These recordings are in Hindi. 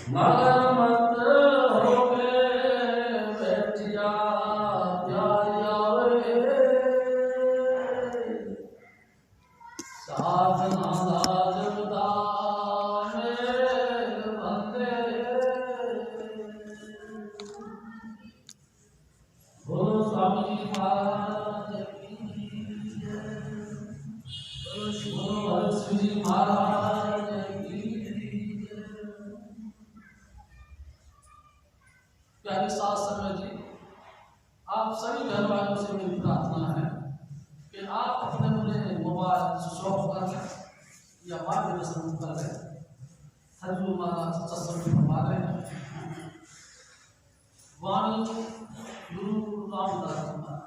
मगर मत होके बैठिया प्यारिया वे साधना लाजदा मेरे बंदे बोलो स्वामी महाराज की जय। बोलो हरसिंह महाराज की जय। प्यारे साथ संगत जी, आप सभी घर वालों से मेरी प्रार्थना है कि आप अपने अपने मोबाइल स्विच ऑफ कर लें या वाइब्रेशन कर लें। हजू महाराज सत्संग फरमा रहे हैं। वाणी गुरु रामदास जी महाराज।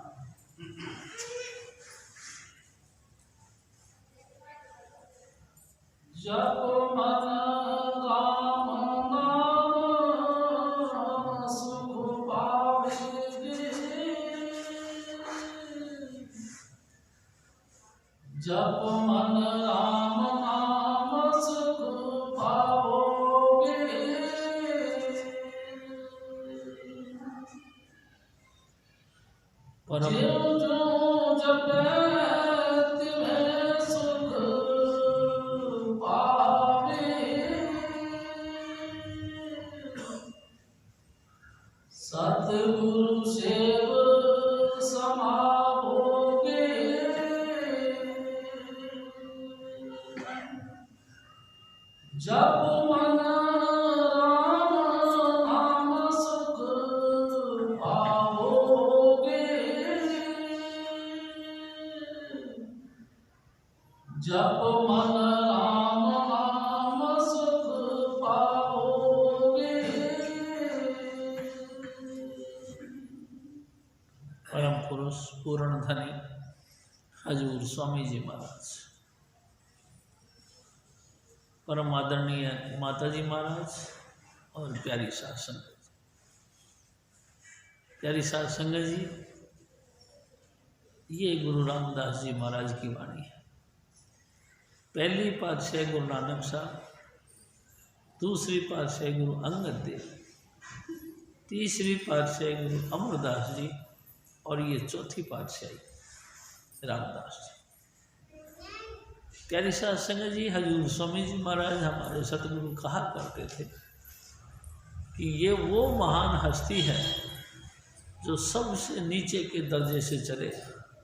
जब मन राम नाम सुख पावेगी, जब मन राम नाम सुख पाओगे, जो जो जपे तिन्हें सुख पावे, सतगुरु सेव समाओगे, जब मन राम नाम सुख पाओगे, जब मन राम नाम सुख पाओगे। परम पुरुष पूर्ण धनी हजूर स्वामी जी महाराज, परम आदरणीय माता जी महाराज और प्यारी साध संगत। प्यारी साध संगत जी, ये गुरु रामदास जी महाराज की वाणी है। पहली पातशाही गुरु नानक साहब, दूसरी पातशाही गुरु अंगद देव, तीसरी पातशाही गुरु अमरदास जी और ये चौथी पातशाही रामदास जी। प्यारी साध संगत जी, हजूर स्वामी जी महाराज हमारे सतगुरु कहा करते थे कि ये वो महान हस्ती है जो सबसे नीचे के दर्जे से चले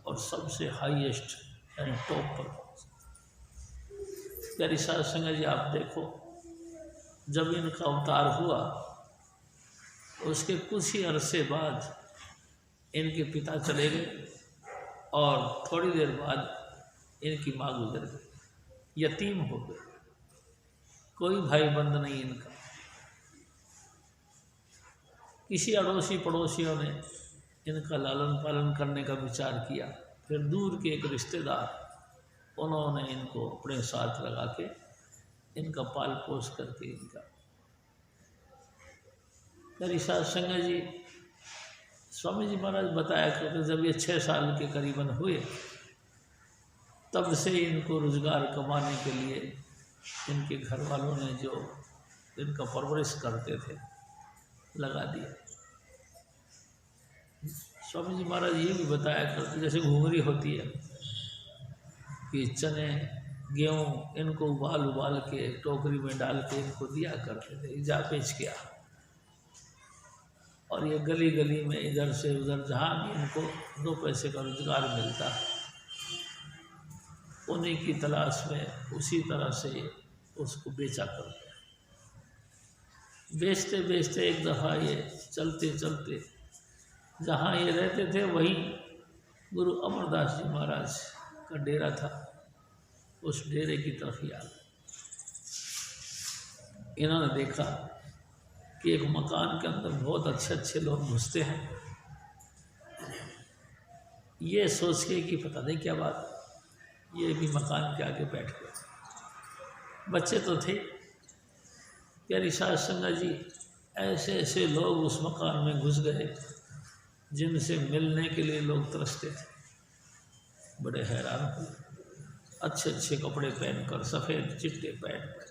और सबसे हाईएस्ट एंड टॉप पर। प्यारी साध संगत जी, आप देखो, जब इनका अवतार हुआ उसके कुछ ही अरसे बाद इनके पिता चले गए और थोड़ी देर बाद इनकी माँ गुजर गई, यतीम हो गए, कोई भाई बंद नहीं इनका। किसी अड़ोसी पड़ोसियों ने इनका लालन पालन करने का विचार किया, फिर दूर के एक रिश्तेदार, उन्होंने इनको अपने साथ लगा के इनका पाल पोस करके इनका। मेरी साथ संगत जी, स्वामी जी महाराज बताया करते जब ये 6 साल के करीबन हुए तब से इनको रोजगार कमाने के लिए इनके घर वालों ने जो इनका परवरिश करते थे लगा दिया। स्वामी जी महाराज ये भी बताया करते, जैसे घुंघरी होती है कि चने गेहूँ इनको उबाल के टोकरी में डाल के इनको दिया करते थे, जा बेच के आ। और ये गली गली में इधर से उधर जहाँ भी इनको 2 पैसे का रोजगार मिलता है उन्हीं की तलाश में उसी तरह से उसको बेचा करते। बेचते बेचते एक दफ़ा ये चलते चलते जहाँ ये रहते थे वहीं गुरु अमरदास जी महाराज का डेरा था, उस डेरे की तरफ ही आ गए। इन्होंने देखा कि एक मकान के अंदर बहुत अच्छे अच्छे लोग घुसते हैं। ये सोच के कि पता नहीं क्या बात, ये भी मकान के आगे बैठ गए। बच्चे तो थे। प्यारी साध संगत जी, ऐसे ऐसे लोग उस मकान में घुस गए जिनसे मिलने के लिए लोग तरसते थे। बड़े हैरान हुए। अच्छे अच्छे कपड़े पहनकर, सफ़ेद चिट्टे पैंट पर,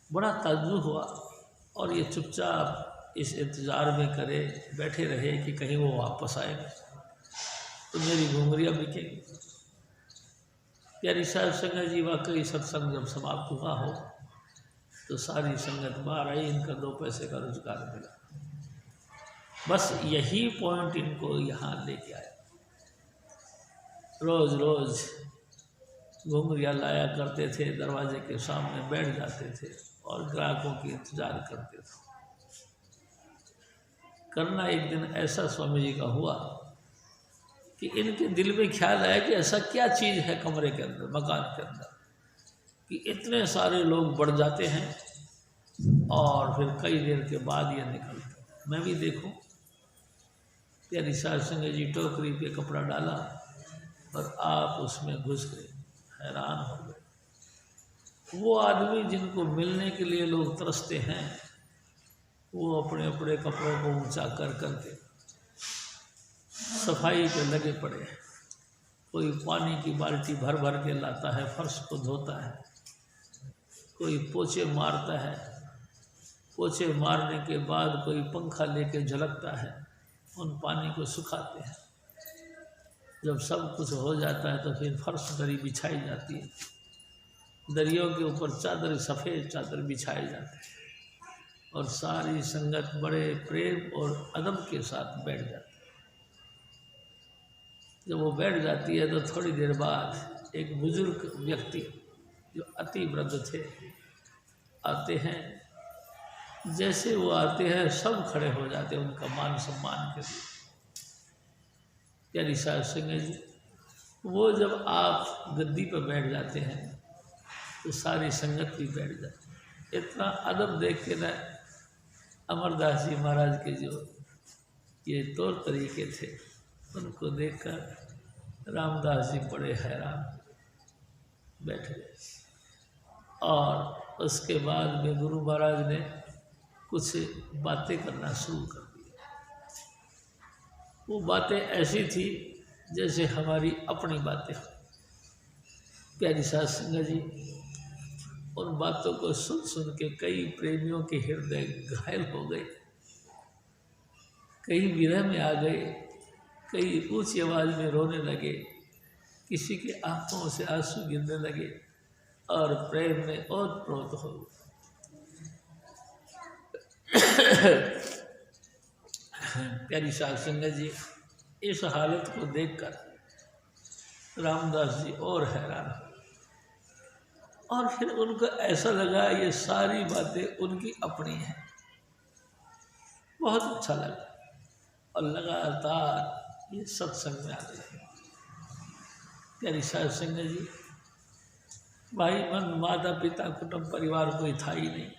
बड़ा ताज्जुब हुआ और ये चुपचाप इस इंतज़ार में करे बैठे रहे कि कहीं वो वापस आएंगे तो मेरी घुंघरियाँ बिकेंगी। प्यारी साहब संगत जी, वाकई सत्संग जब समाप्त हुआ हो तो सारी संगत बाहर आई, इनका 2 पैसे का रोजगार मिला। बस यही पॉइंट इनको यहाँ लेके आया। रोज़ रोज़ घुंघरियाँ लाया करते थे, दरवाजे के सामने बैठ जाते थे और ग्राहकों की इंतज़ार करते थे। करना एक दिन ऐसा स्वामी जी का हुआ कि इनके दिल में ख्याल आया कि ऐसा क्या चीज़ है कमरे के अंदर, मकान के अंदर, कि इतने सारे लोग बढ़ जाते हैं और फिर कई देर के बाद ये निकलते। मैं भी देखूं। प्यारी साहब संगत जी टोकरी पे कपड़ा डाला और आप उसमें घुस गए। हैरान हो गए। वो आदमी जिनको मिलने के लिए लोग तरसते हैं वो अपने अपने कपड़ों को ऊंचा कर करके सफाई पे लगे पड़े हैं। कोई पानी की बाल्टी भर भर के लाता है, फर्श को धोता है, कोई पोछे मारता है, पोछे मारने के बाद कोई पंखा लेके झलकता है, उन पानी को सुखाते हैं। जब सब कुछ हो जाता है तो फिर फर्श दरी बिछाई जाती है, दरियों के ऊपर चादर, सफ़ेद चादर बिछाए जाते हैं और सारी संगत बड़े प्रेम और अदब के साथ बैठ जाती है। जब वो बैठ जाती है तो थोड़ी देर बाद एक बुजुर्ग व्यक्ति जो अति वृद्ध थे आते हैं। जैसे वो आते हैं सब खड़े हो जाते हैं उनका मान सम्मान के लिए। प्यारी साहब संगत जी, वो जब आप गद्दी पर बैठ जाते हैं तो सारी संगत भी बैठ जाती है। इतना अदब देख के न अमरदास जी महाराज के जो ये तौर तरीके थे उनको देखकर रामदास जी बड़े हैरान बैठ गए। और उसके बाद में गुरु महाराज ने कुछ बातें करना शुरू कर दी। वो बातें ऐसी थी जैसे हमारी अपनी बातें। प्यारी साहब संगत जी, उन बातों को सुन सुन के कई प्रेमियों के हृदय घायल हो गए, कई विरह में आ गए, कई ऊंची आवाज़ में रोने लगे, किसी के आंखों से आंसू गिरने लगे और प्रेम में ओत-प्रोत हो गए। प्यारी साहब संगत जी, इस हालत को देखकर रामदास जी और हैरान हो और फिर उनको ऐसा लगा ये सारी बातें उनकी अपनी हैं। बहुत अच्छा लगा और लगातार ये सत्संग में आ गए। प्यारी साहब संगत जी, भाई बंद माता पिता कुटुंब परिवार कोई था ही नहीं,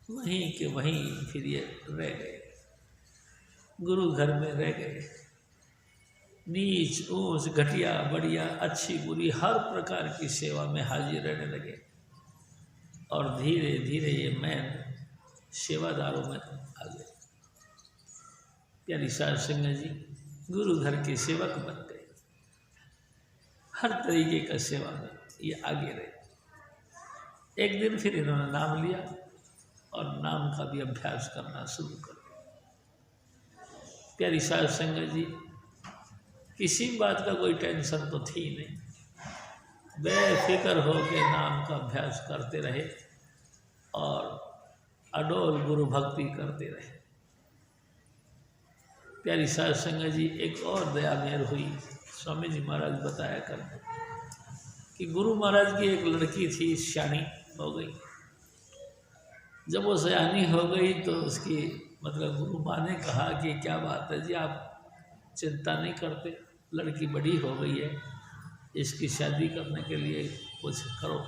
वहीं के वहीं फिर ये रह गए, गुरु घर में रह गए। नीच ऊंच घटिया बढ़िया अच्छी बुरी हर प्रकार की सेवा में हाजिर रहने लगे और धीरे धीरे ये मैन सेवादारों में आ गए। प्यारी साहब संगत जी गुरु घर के सेवक बन गए। हर तरीके का सेवा में ये आगे रहे। एक दिन फिर इन्होंने नाम लिया और नाम का भी अभ्यास करना शुरू कर दिया। प्यारी साहब संगत जी, किसी बात का कोई टेंशन तो थी नहीं, बेफिक्र हो के नाम का अभ्यास करते रहे और अडोल गुरु भक्ति करते रहे। प्यारी साहब संगत जी, एक और दया मेहर हुई। स्वामी जी महाराज बताया करते कि गुरु महाराज की एक लड़की थी, सियानी हो गई। जब वो सियानी हो गई तो उसकी मतलब गुरु माँ ने कहा कि क्या बात है जी, आप चिंता नहीं करते, लड़की बड़ी हो गई है, इसकी शादी करने के लिए कुछ करो।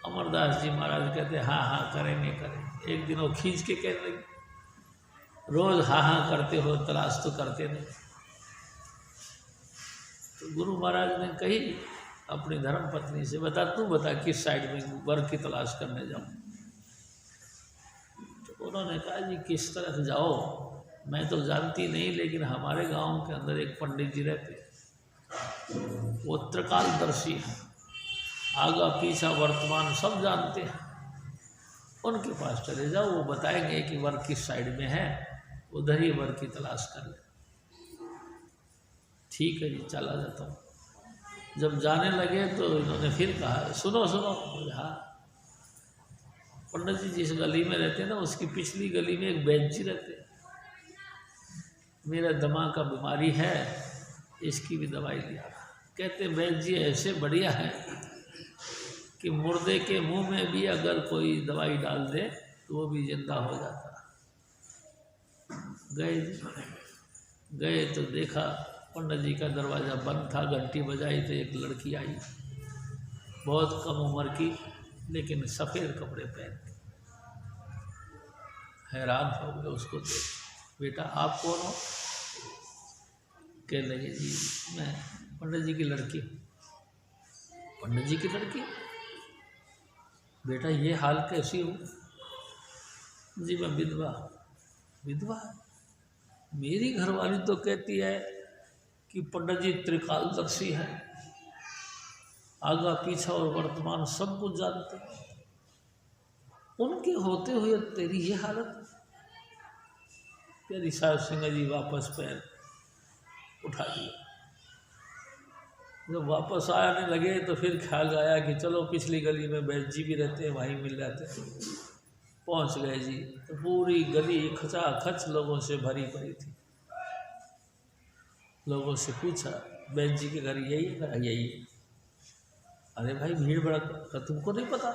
अमरदास जी महाराज कहते हाँ हाँ करेंगे करेंगे। एक दिन वो खींच के कहने लगे, रोज़ हाँ हाँ करते हो, तलाश तो करते नहीं। तो गुरु महाराज ने कही अपनी धर्म पत्नी से, बता तू बता किस साइड में वर की तलाश करने जाऊँ। तो उन्होंने कहा जी किस तरफ जाओ मैं तो जानती नहीं, लेकिन हमारे गांव के अंदर एक पंडित जी रहते, वो त्रिकालदर्शी हैं, आगा पीछा वर्तमान सब जानते हैं, उनके पास चले जाओ, वो बताएंगे कि वर किस साइड में है, उधर ही वर की तलाश कर ले। ठीक है जी, चला जाता हूँ। जब जाने लगे तो इन्होंने फिर कहा, सुनो सुनो। हाँ, पंडित जी जिस गली में रहते हैं ना, उसकी पिछली गली में एक वैद्य जी रहते हैं। मेरा दिमाग का बीमारी है, इसकी भी दवाई लिया। कहते वैद्य जी ऐसे बढ़िया है कि मुर्दे के मुंह में भी अगर कोई दवाई डाल दे तो वो भी जिंदा हो जाता। गए तो देखा पंडित जी का दरवाज़ा बंद था, घंटी बजाई तो एक लड़की आई, बहुत कम उम्र की, लेकिन सफ़ेद कपड़े पहन के। हैरान हो गए उसको देख। बेटा आप कौन हो? कहने लगे जी मैं पंडित जी की लड़की। पंडित जी की लड़की? बेटा ये हाल कैसी हो? जी मैं विधवा। विधवा? मेरी घरवाली तो कहती है कि पंडित जी त्रिकालदर्शी है, आगा पीछा और वर्तमान सब कुछ जानते हैं, उनके होते हुए तेरी ये हालत। प्यारी साहब सिंह जी वापस पैर उठा दिया। जब वापस आने लगे तो फिर ख्याल आया कि चलो पिछली गली में वैद्य जी भी रहते हैं, वहीं मिल जाते हैं। पहुंच गए जी, तो पूरी गली खचाखच लोगों से भरी पड़ी थी। लोगों से पूछा वैद्य जी के घर यही है? कहा यही है। अरे भाई भीड़ भड़का, तुमको नहीं पता?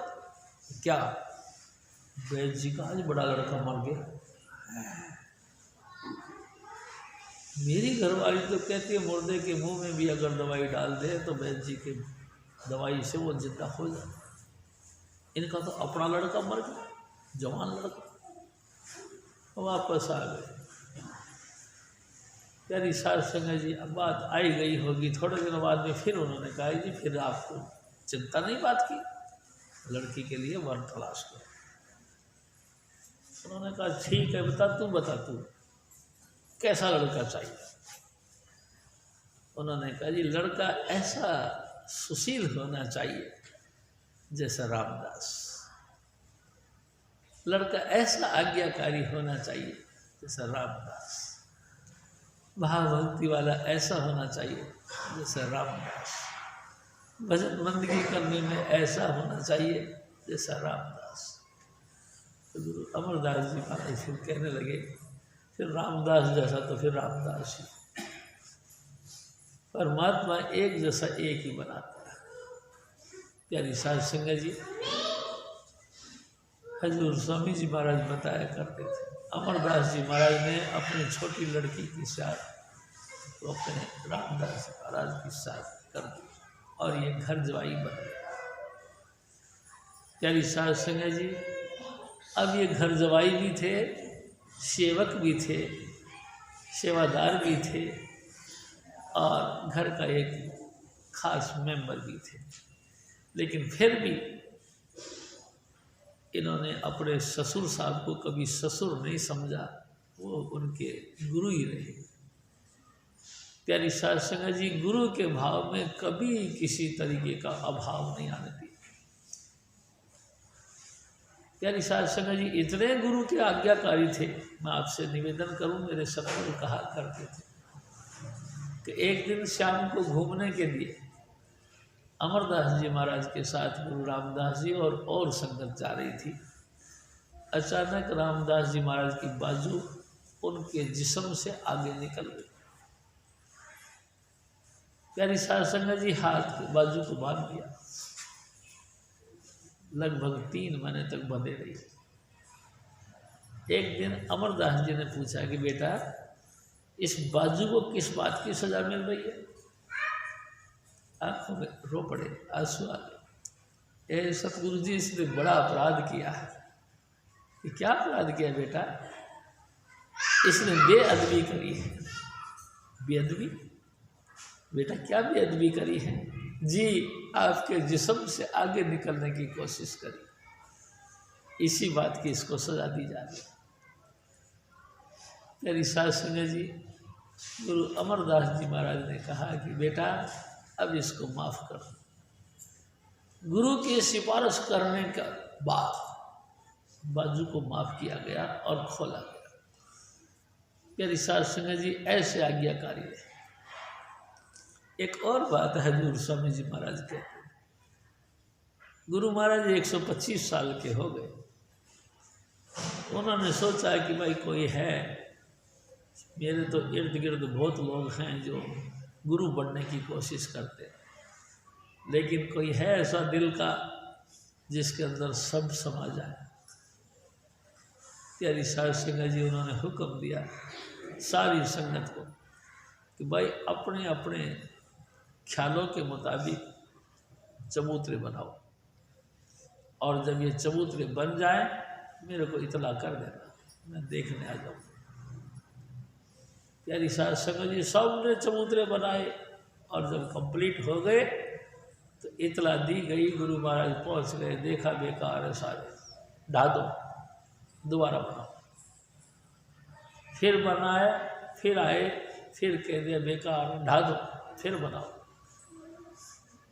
क्या? वैद्य जी का आज बड़ा लड़का मर गया। मेरी घरवाली तो कहती है मुर्दे के मुंह में भी अगर दवाई डाल दे तो वैद्य जी के दवाई से वो जिंदा हो जाए। इनका तो अपना लड़का मर गया, जवान लड़का। वापस आ गए। प्यारी सास संग जी अब बात आई गई होगी, थोड़े दिनों बाद में फिर उन्होंने कहा जी फिर आपको चिंता नहीं बात की, लड़की के लिए वर तलाश करो। उन्होंने कहा ठीक है, बता तू कैसा लड़का चाहिए? उन्होंने कहा जी लड़का ऐसा सुशील होना चाहिए जैसा रामदास, लड़का ऐसा आज्ञाकारी होना चाहिए जैसा रामदास, भावभक्ति वाला ऐसा होना चाहिए जैसा रामदास, भजन बंदगी करने में ऐसा होना चाहिए जैसा रामदास। तो गुरु अमरदास जी महाराज फिर कहने लगे फिर रामदास जैसा तो फिर रामदास ही। परमात्मा एक जैसा एक ही बनाता है। प्यारी साध संगत जी, हजूर स्वामी जी महाराज बताया करते थे, अमरदास जी महाराज ने अपनी छोटी लड़की के साथ तो अपने रामदास महाराज के साथ कर दी और ये घर जवाई बन गया। प्यारी साध संगत जी, अब ये घर जवाई भी थे, सेवक भी थे, सेवादार भी थे और घर का एक खास मेंबर भी थे। लेकिन फिर भी इन्होंने अपने ससुर साहब को कभी ससुर नहीं समझा, वो उनके गुरु ही रहे। प्यारी साध संगत जी, गुरु के भाव में कभी किसी तरीके का अभाव नहीं आने दिया। प्यारी साध संगत जी इतने गुरु के आज्ञाकारी थे, मैं आपसे निवेदन करूं, मेरे सतगुरु कहा करते थे कि एक दिन शाम को घूमने के लिए अमरदास जी महाराज के साथ गुरु रामदास जी और संगत जा रही थी। अचानक रामदास जी महाराज की बाजू उनके जिस्म से आगे निकल गई। प्यारी साध संगत जी हाथ के बाजू को बांध दिया, लगभग 3 महीने तक बंधे रही। एक दिन अमरदास जी ने पूछा कि बेटा इस बाजू को किस बात की सजा मिल रही है? आंखों में रो पड़े, आंसू आ गए। ए सतगुरु जी, इसने बड़ा अपराध किया है। कि क्या अपराध किया बेटा? इसने बेअदबी करी है। बेअदबी? बेटा क्या बेअदबी करी है? जी आपके जिस्म से आगे निकलने की कोशिश करी, इसी बात की इसको सजा दी जा रही है। मेरी साध संगत जी, गुरु अमरदास जी महाराज ने कहा कि बेटा अब इसको माफ़ कर दो। गुरु की सिफारिश करने के बाद बाजू को माफ किया गया और खोला गया। प्यारी साध संगत जी, ऐसे आज्ञाकारी है। एक और बात है, हजूर स्वामी जी महाराज कहते हैं, गुरु महाराज 125 साल के हो गए। उन्होंने सोचा कि भाई कोई है, मेरे तो इर्द गिर्द बहुत लोग हैं जो गुरु बनने की कोशिश करते हैं, लेकिन कोई है ऐसा दिल का जिसके अंदर सब समा जाए। प्यारी साध संगत जी, उन्होंने हुक्म दिया सारी संगत को कि भाई अपने अपने ख्यालों के मुताबिक चबूतरे बनाओ, और जब ये चबूतरे बन जाए मेरे को इतला कर देना, मैं देखने आ जाऊँ। प्यारी साध संगत जी, सबने चबूतरे बनाए और जब कंप्लीट हो गए तो इतला दी गई। गुरु महाराज पहुँच गए, देखा बेकार है सारे, ढा दो, दोबारा बनाओ। फिर बनाया, फिर आए, फिर कह दिया बेकार, ढा दो, फिर बनाओ।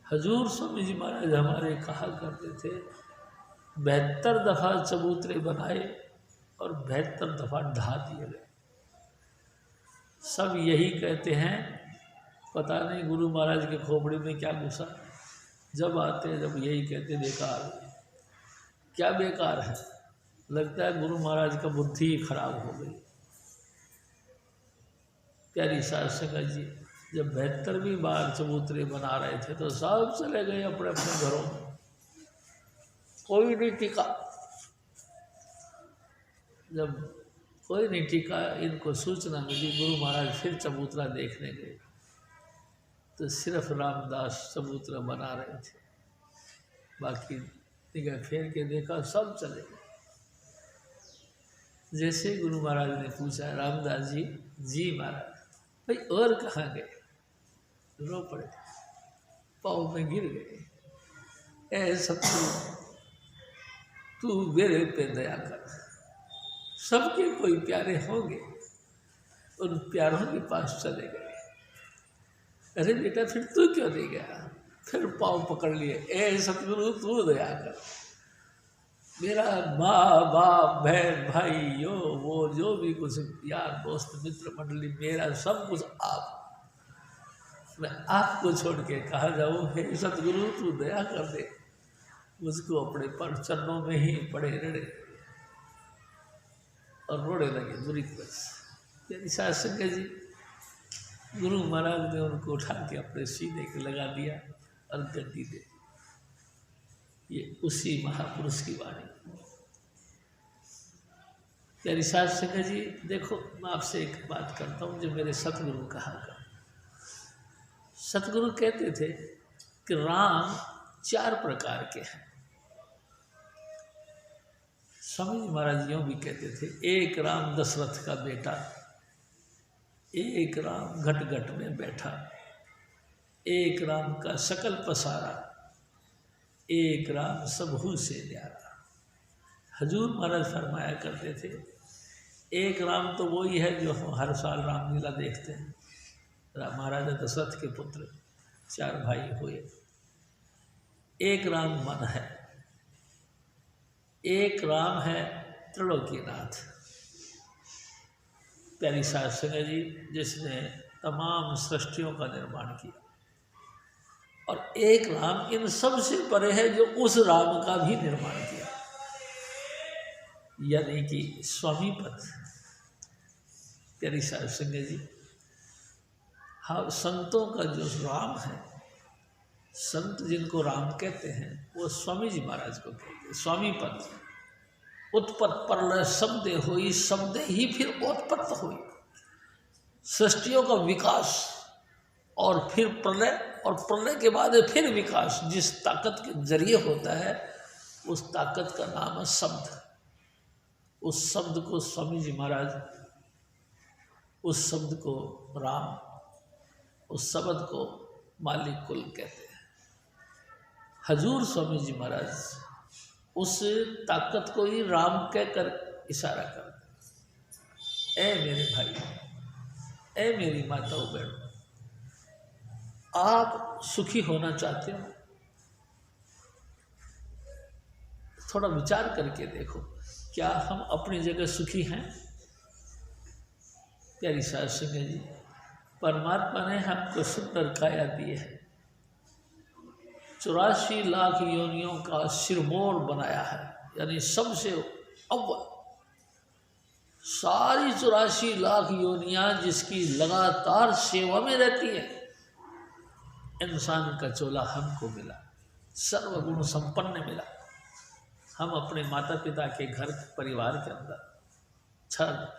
हजूर स्वामी जी महाराज हमारे कहा करते थे, 72 दफ़ा चबूतरे बनाए और 72 दफ़ा ढा दिए गए। सब यही कहते हैं, पता नहीं गुरु महाराज के खोपड़ी में क्या घुसा, जब आते जब यही कहते बेकार है। क्या बेकार है? लगता है गुरु महाराज का बुद्धि ही खराब हो गई। प्यारी साध संगत जी, जब 72वीं बार चबूतरे बना रहे थे तो सब चले गए अपने अपने घरों में, कोई नहीं टिका। जब कोई नहीं टिका, इनको सूचना मिली, गुरु महाराज फिर चबूतरा देखने गए तो सिर्फ रामदास चबूतरा बना रहे थे, बाकी निगाह फेर के देखा सब चले गए। जैसे गुरु महाराज ने पूछा, रामदास जी, जी महाराज, भाई और कहाँ गए? रो पड़े, पाँव में गिर गए। ऐ सतगुरु, तू मेरे पे दया कर। सबके कोई प्यारे होंगे, उन प्यारों के पास चले गए। अरे बेटा, फिर तू क्यों नहीं गया? फिर पाँव पकड़ लिए, ऐ सतगुरु तू दया कर। मेरा माँ बाप बहन भाई वो जो भी कुछ यार दोस्त मित्र मंडली, मेरा सब कुछ आप, मैं आपको छोड़ के कहाँ जाऊँ? हे सतगुरु तू दया कर दे। मुझको अपने पर चरणों में ही पड़े रड़े और रोने लगे बुरी तरह से। यानी साध संगत जी, गुरु महाराज ने उनको उठा के अपने सीने के लगा दिया और गद्दी दे। ये उसी महापुरुष की वाणी। यानी साध संगत जी, देखो मैं आपसे एक बात करता हूँ जो मेरे सतगुरु कहा कर। सतगुरु कहते थे कि राम 4 प्रकार के हैं। स्वामी जी महाराज यूँ भी कहते थे, एक राम दशरथ का बेटा, एक राम घट घट में बैठा, एक राम का सकल पसारा, एक राम सबहू से न्यारा। हजूर महाराज फरमाया करते थे, एक राम तो वही है जो हम हर साल रामलीला देखते हैं। महाराजा दशरथ के पुत्र 4 भाई हुए। एक राम मन है, एक राम है त्रिलोकीनाथ, प्यारी साध संगत जी, जिसने तमाम सृष्टियों का निर्माण किया। और एक राम इन सब से परे है जो उस राम का भी निर्माण किया, यानी कि स्वामी पद। प्यारी साध संगत जी, हाँ, संतों का जो राम है, संत जिनको राम कहते हैं, वो स्वामी जी महाराज को कहते हैं स्वामी पद। उत्पत्त प्रलय शब्द हुई, शब्द ही फिर उत्पत्त हुई, सृष्टियों का विकास और फिर प्रलय, और प्रलय के बाद फिर विकास। जिस ताकत के जरिए होता है उस ताकत का नाम है शब्द। उस शब्द को स्वामी जी महाराज, उस शब्द को राम, उस शब्द को मालिक कुल कहते हैं। हजूर स्वामी जी महाराज उस ताकत को ही राम कहकर इशारा करते हैं। ऐ मेरे भाई, ऐ मेरी माताओं बहनों, आप सुखी होना चाहते हो, थोड़ा विचार करके देखो, क्या हम अपनी जगह सुखी हैं? प्यारी साध संगत जी, परमात्मा ने हमको सुंदर काया दी है, 84 लाख योनियों का सिरमौर बनाया है, यानी सबसे अव्वल। सारी 84 लाख योनियां जिसकी लगातार सेवा में रहती है, इंसान का चोला हमको मिला, सर्वगुण संपन्न मिला। हम अपने माता पिता के घर परिवार के अंदर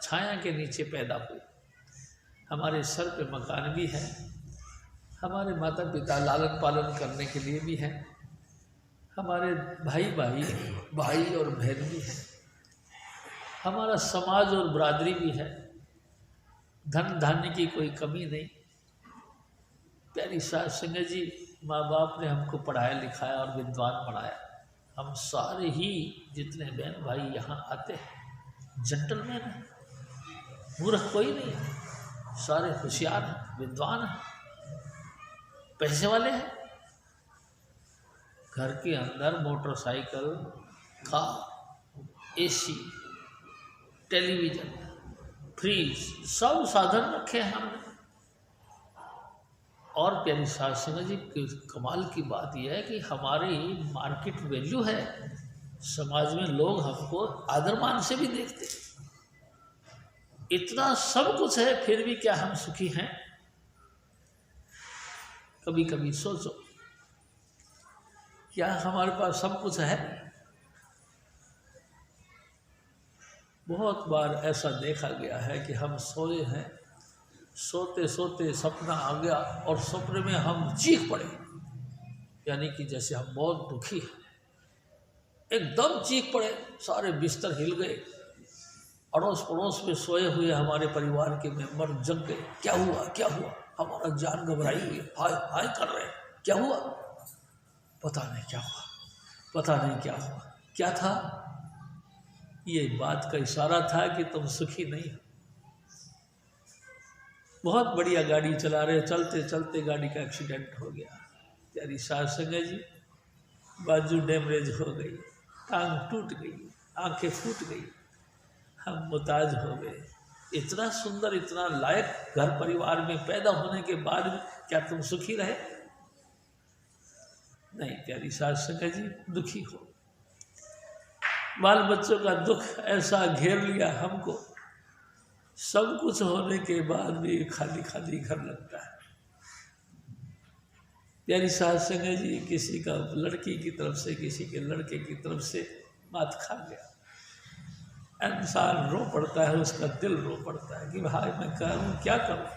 छाया के नीचे पैदा हुए, हमारे सर पे मकान भी है, हमारे माता पिता लालन पालन करने के लिए भी हैं, हमारे भाई और बहन भी हैं, हमारा समाज और बरादरी भी है, धन धान्य की कोई कमी नहीं। प्यारी साध संगत जी, माँ बाप ने हमको पढ़ाया लिखाया और विद्वान बनाया। हम सारे ही जितने बहन भाई यहाँ आते हैं जेंटलमैन हैं, मूर्ख कोई नहीं है, सारे होशियार हैं, विद्वान हैं, पैसे वाले हैं। घर के अंदर motorcycle, car, AC, television, fridge, सब साधन रखे हैं हमने। और प्यारी साध संगत जी, कमाल की बात यह है कि हमारी मार्केट वैल्यू है, समाज में लोग हमको आदर मान से भी देखते हैं। इतना सब कुछ है, फिर भी क्या हम सुखी हैं? कभी कभी सोचो, क्या हमारे पास सब कुछ है? बहुत बार ऐसा देखा गया है कि हम सोए हैं, सोते सोते सपना आ गया और सपने में हम चीख पड़े, यानी कि जैसे हम बहुत दुखी हैं, एकदम चीख पड़े, सारे बिस्तर हिल गए, अड़ोस पड़ोस में सोए हुए हमारे परिवार के मेंबर जग गए, क्या हुआ क्या हुआ, हमारा जान घबराई हुई, हाय हाय कर रहे हैं, क्या हुआ? पता नहीं क्या हुआ, पता नहीं क्या हुआ। क्या था? ये बात का इशारा था कि तुम सुखी नहीं हो। बहुत बढ़िया गाड़ी चला रहे, चलते चलते गाड़ी का एक्सीडेंट हो गया। प्यारी साध संगत जी, बाजू डैमेज हो गई, टांग टूट गई, आंखें फूट गई, हम मुताज हो गए। इतना सुंदर, इतना लायक घर परिवार में पैदा होने के बाद भी क्या तुम सुखी रहे? नहीं प्यारी साध संगत जी, दुखी हो। बाल बच्चों का दुख ऐसा घेर लिया हमको, सब कुछ होने के बाद भी खाली खाली घर लगता है। प्यारी साध संगत जी, किसी का लड़की की तरफ से, किसी के लड़के की तरफ से मात खा गया, इंसान रो पड़ता है, उसका दिल रो पड़ता है कि भाई मैं करूँ क्या करूँ?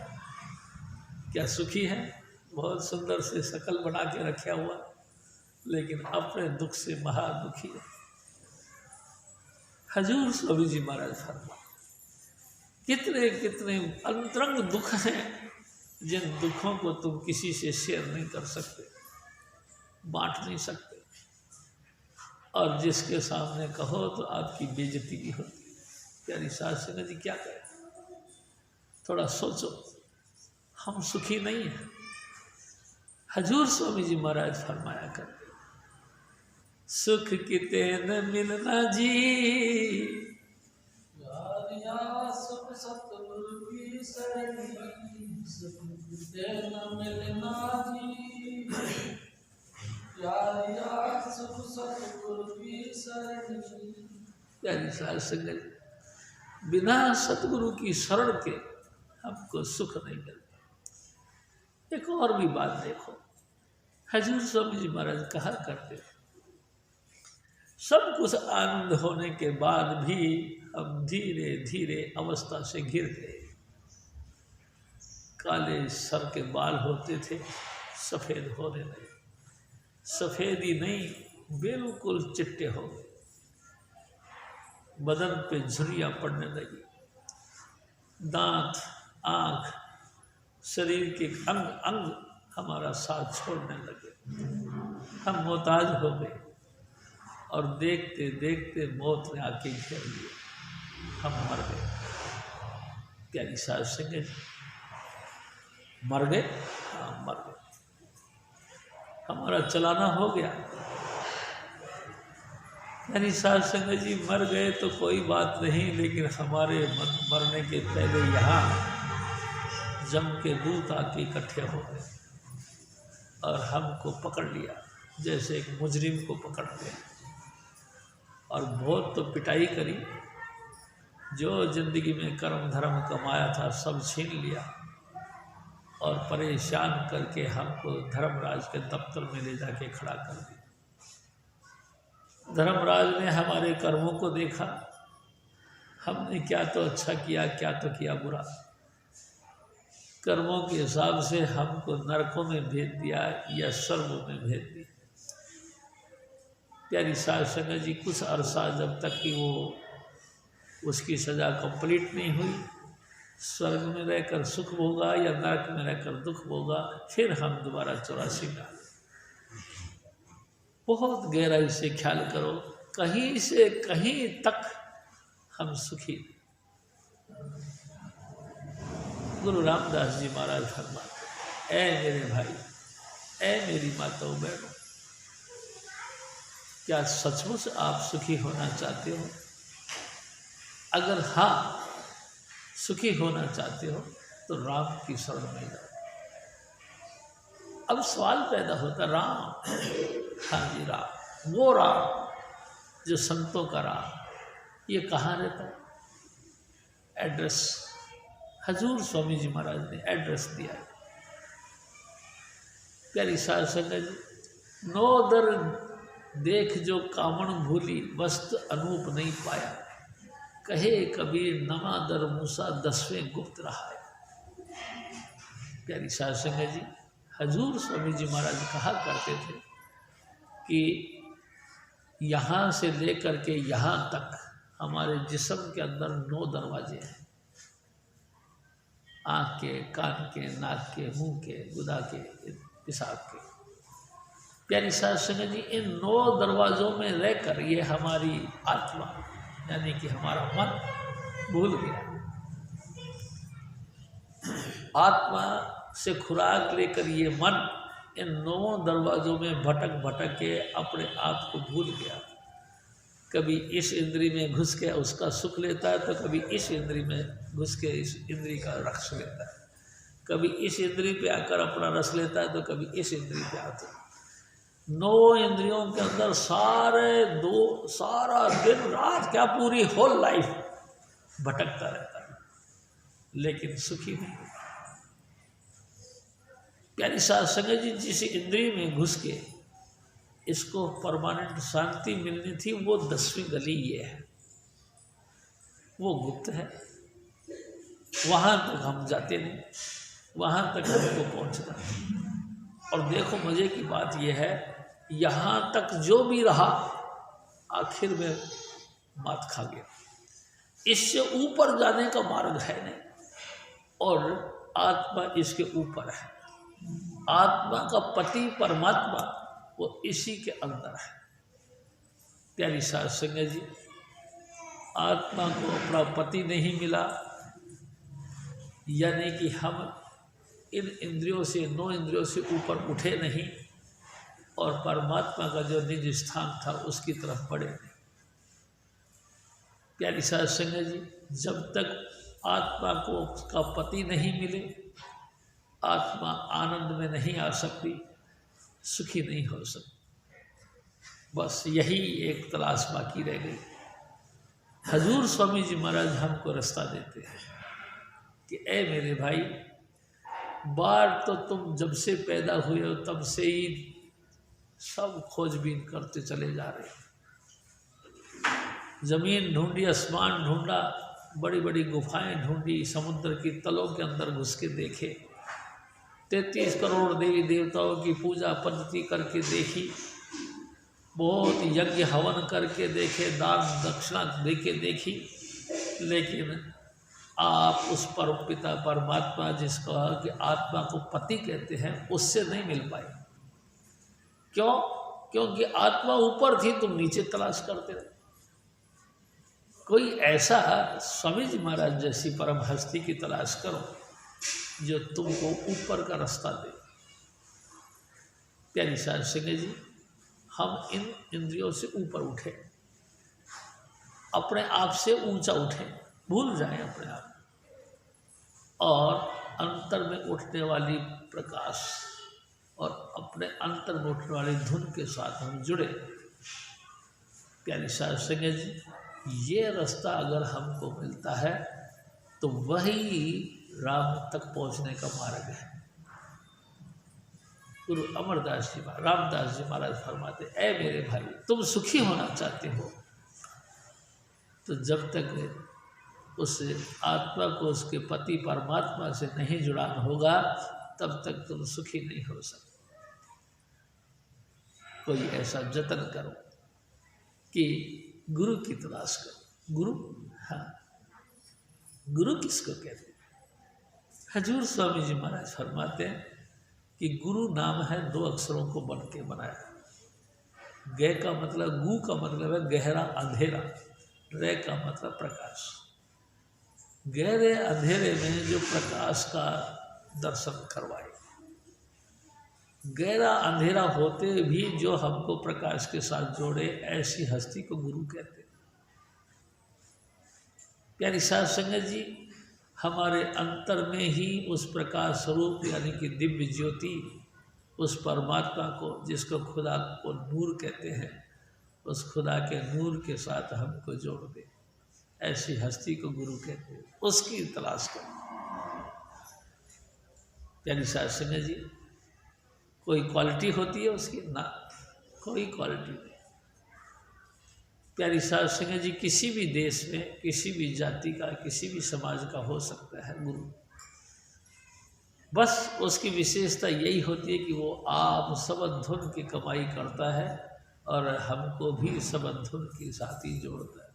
क्या सुखी है? बहुत सुंदर से शकल बना के रखा हुआ, लेकिन अपने दुख से महा दुखी है। हजूर स्वामी जी महाराज फरमा, कितने कितने अंतरंग दुख हैं, जिन दुखों को तुम किसी से शेयर नहीं कर सकते, बांट नहीं सकते, और जिसके सामने कहो तो आपकी बेइज्जती भी होती है। प्यारी साध संगत जी, क्या करें? थोड़ा सोचो, हम सुखी नहीं हैं। हजूर स्वामी जी महाराज फरमाया करते, सुख किते न मिलना जी, सुख सतगुरु की सरणी, सुख किते न मिलना जी, सुख सतगुरु की सरणी। प्यारी साध संगत, बिना सतगुरु की शरण के हमको सुख नहीं मिलता। एक और भी बात देखो, हजूर स्वामी जी महाराज कहा करते, सब कुछ आनंद होने के बाद भी हम धीरे धीरे अवस्था से गिर गए। काले सर के बाल होते थे, सफ़ेद होने लगे, सफ़ेद ही नहीं बिल्कुल चिट्टे हो गए, बदन पे झुर्रियाँ पड़ने लगी, दांत, आँख, शरीर के अंग अंग हमारा साथ छोड़ने लगे, हम मोहताज हो गए, और देखते देखते मौत ने आके घेर लिया, हम मर गए। प्यारी साध संगत, मर गए? हाँ मर गए, हमारा चलाना हो गया। यानी साध संगत जी मर गए तो कोई बात नहीं, लेकिन हमारे मरने के पहले यहाँ जम के दूत आके इकट्ठे हो गए और हमको पकड़ लिया, जैसे एक मुजरिम को पकड़ लिया। और बहुत तो पिटाई करी, जो जिंदगी में कर्म धर्म कमाया था सब छीन लिया और परेशान करके हमको धर्मराज के दफ्तर में ले जाके खड़ा कर दिया। धर्मराज ने हमारे कर्मों को देखा, हमने क्या तो अच्छा किया, क्या तो किया बुरा। कर्मों के हिसाब से हमको नरकों में भेज दिया या स्वर्गों में भेज दिया। प्यारी साध संगत जी, कुछ अरसा जब तक कि वो उसकी सज़ा कंप्लीट नहीं हुई, स्वर्ग में रहकर सुख भोगा या नरक में रहकर दुख भोगा, फिर हम दोबारा 84 में आ गए। बहुत गहराई से ख्याल करो, कहीं से कहीं तक हम सुखी। गुरु रामदास जी महाराज फरमाते, ऐ मेरे भाई, ऐ मेरी माताओं बहनों, क्या सचमुच आप सुखी होना चाहते हो? अगर हाँ सुखी होना चाहते हो तो राम की शरण में जाओ। अब सवाल पैदा होता, राम, हाँ जी राम, वो राम जो संतों का राम, ये कहाँ रहता है? एड्रेस हजूर स्वामी जी महाराज ने एड्रेस दिया है। प्यारी साध संगत जी, 9 दर देख जो कामण भूली, वस्तु अनूप नहीं पाया, कहे कबीर नमा दर मूसा 10वें गुप्त रहा है। प्यारी साध संगत जी, हजूर स्वामी जी महाराज कहा करते थे कि यहाँ से लेकर के यहाँ तक हमारे जिस्म के अंदर 9 दरवाजे हैं। आँख के, कान के, नाक के, मुंह के, गुदा के, पेशाब के। प्यारी साध संगत जी, इन 9 दरवाज़ों में रहकर ये हमारी आत्मा यानी कि हमारा मन भूल गया। आत्मा से खुराक लेकर ये मन इन 9 दरवाज़ों में भटक भटक के अपने आप को भूल गया। कभी इस इंद्री में घुस के उसका सुख लेता है, तो कभी इस इंद्री में घुस के इस इंद्री का रस लेता है, कभी इस इंद्री पे आकर अपना रस लेता है, तो कभी इस इंद्री पे आता है। 9 इंद्रियों के अंदर सारा दिन रात, क्या पूरी होल लाइफ भटकता रहता है, लेकिन सुखी नहीं होता। प्यारी साध संगत जी, जिस इंद्रिय में घुस के इसको परमानेंट शांति मिलनी थी, वो 10वीं गली ये है, वो गुप्त है। वहाँ तक हम जाते नहीं, वहाँ तक हमको पहुँचना। और देखो मज़े की बात यह है, यहाँ तक जो भी रहा आखिर में मात खा गया। इससे ऊपर जाने का मार्ग है नहीं, और आत्मा इसके ऊपर है। आत्मा का पति परमात्मा वो इसी के अंदर है। प्यारी साध संगत जी, आत्मा को अपना पति नहीं मिला, यानी कि हम इन इंद्रियों से, 9 इंद्रियों से ऊपर उठे नहीं और परमात्मा का जो निज स्थान था उसकी तरफ बढ़े नहीं। प्यारी साध संगत जी, जब तक आत्मा को उसका पति नहीं मिले, आत्मा आनंद में नहीं आ सकती, सुखी नहीं हो सकती। बस यही एक तलाश बाकी रह गई। हजूर स्वामी जी महाराज हमको रास्ता देते हैं कि ऐ मेरे भाई, बार तो तुम जब से पैदा हुए हो तब से ही सब खोजबीन करते चले जा रहे हो। ज़मीन ढूंढी, आसमान ढूंढा, बड़ी बड़ी गुफाएं ढूंढी, समुद्र की तलों के अंदर घुस के देखे, 33 करोड़ देवी देवताओं की पूजा पद्धति करके देखी, बहुत यज्ञ हवन करके देखे, दान दक्षिणा दे के देखी, लेकिन आप उस परम पिता परमात्मा जिसका कि आत्मा को पति कहते हैं, उससे नहीं मिल पाए। क्यों? क्योंकि आत्मा ऊपर थी, तुम नीचे तलाश करते रहे। कोई ऐसा स्वामी जी महाराज जैसी परम हस्ती की तलाश करो जो तुमको ऊपर का रास्ता दे। प्यारी साध संगत जी, हम इन इंद्रियों से ऊपर उठे, अपने आप से ऊंचा उठे, भूल जाएं अपने आप, और अंतर में उठने वाली प्रकाश और अपने अंतर में उठने वाली धुन के साथ हम जुड़े। प्यारी साध संगत जी, ये रास्ता अगर हमको मिलता है तो वही राम तक पहुंचने का मार्ग है। गुरु अमरदास जी रामदास जी महाराज फरमाते, ऐ मेरे भाई, तुम सुखी होना चाहते हो तो जब तक उस आत्मा को उसके पति परमात्मा से नहीं जुड़ान होगा तब तक तुम सुखी नहीं हो सकते। कोई ऐसा जतन करो कि गुरु की तलाश करो। गुरु, हाँ, गुरु किसको कहते हैं? हजूर स्वामी जी महाराज फरमाते हैं कि गुरु नाम है 2 अक्षरों को बन के बनाया। गै का मतलब, गु का मतलब है गहरा अंधेरा, रे का मतलब प्रकाश। गहरे अंधेरे में जो प्रकाश का दर्शन करवाए, गहरा अंधेरा होते भी जो हमको प्रकाश के साथ जोड़े, ऐसी हस्ती को गुरु कहते हैं। प्यारी साध संगत जी, हमारे अंतर में ही उस प्रकाश स्वरूप यानी कि दिव्य ज्योति, उस परमात्मा को, जिसको खुदा को नूर कहते हैं, उस खुदा के नूर के साथ हमको जोड़ दे, ऐसी हस्ती को गुरु कहते हैं। उसकी तलाश करो। प्यारी साध संगत जी, कोई क्वालिटी होती है उसकी? ना, कोई क्वालिटी नहीं। प्यारी साध संगत जी, किसी भी देश में, किसी भी जाति का, किसी भी समाज का हो सकता है गुरु। बस उसकी विशेषता यही होती है कि वो आप सबद धुन की कमाई करता है और हमको भी सबद धुन के साथ ही जोड़ता है।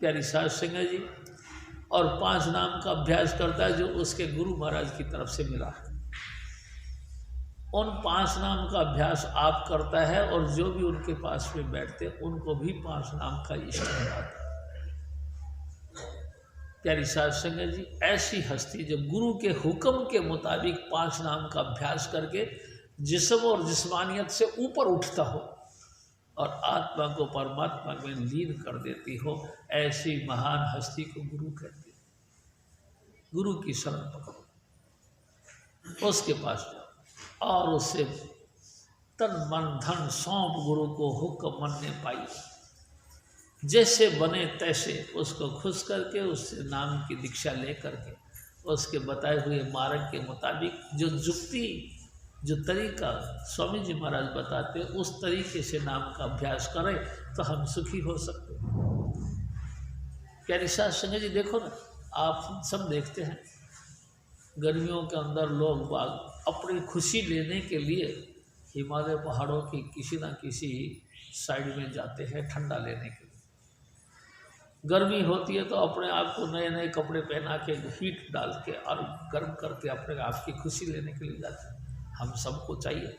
प्यारी साध संगत जी, और 5 नाम का अभ्यास करता है जो उसके गुरु महाराज की तरफ से मिला है। उन 5 नाम का अभ्यास आप करता है और जो भी उनके पास में बैठते उनको भी 5 नाम का इष्ट बनाता है। प्यारी साध संगत जी, ऐसी हस्ती जो गुरु के हुक्म के मुताबिक 5 नाम का अभ्यास करके जिस्म और जिस्मानियत से ऊपर उठता हो और आत्मा को परमात्मा में लीन कर देती हो, ऐसी महान हस्ती को गुरु कहते हैं। गुरु की शरण पकड़ो, उसके पास जाओ और उससे तन मन धन सौंप गुरु को हुक्म मनने पाई। जैसे बने तैसे उसको खुश करके, उससे नाम की दीक्षा ले करके, उसके बताए हुए मार्ग के मुताबिक जो जुक्ति, जो तरीका स्वामी जी महाराज बताते हैं, उस तरीके से नाम का अभ्यास करें तो हम सुखी हो सकते हैं। प्यारी साध संगत जी, देखो ना, आप सब देखते हैं गर्मियों के अंदर लोग बाग अपनी खुशी लेने के लिए हिमालय पहाड़ों की किसी न किसी साइड में जाते हैं ठंडा लेने के लिए। गर्मी होती है तो अपने आप को नए नए कपड़े पहना के, हीट डाल के और गर्म करके अपने आप की खुशी लेने के लिए जाते हैं। हम सबको चाहिए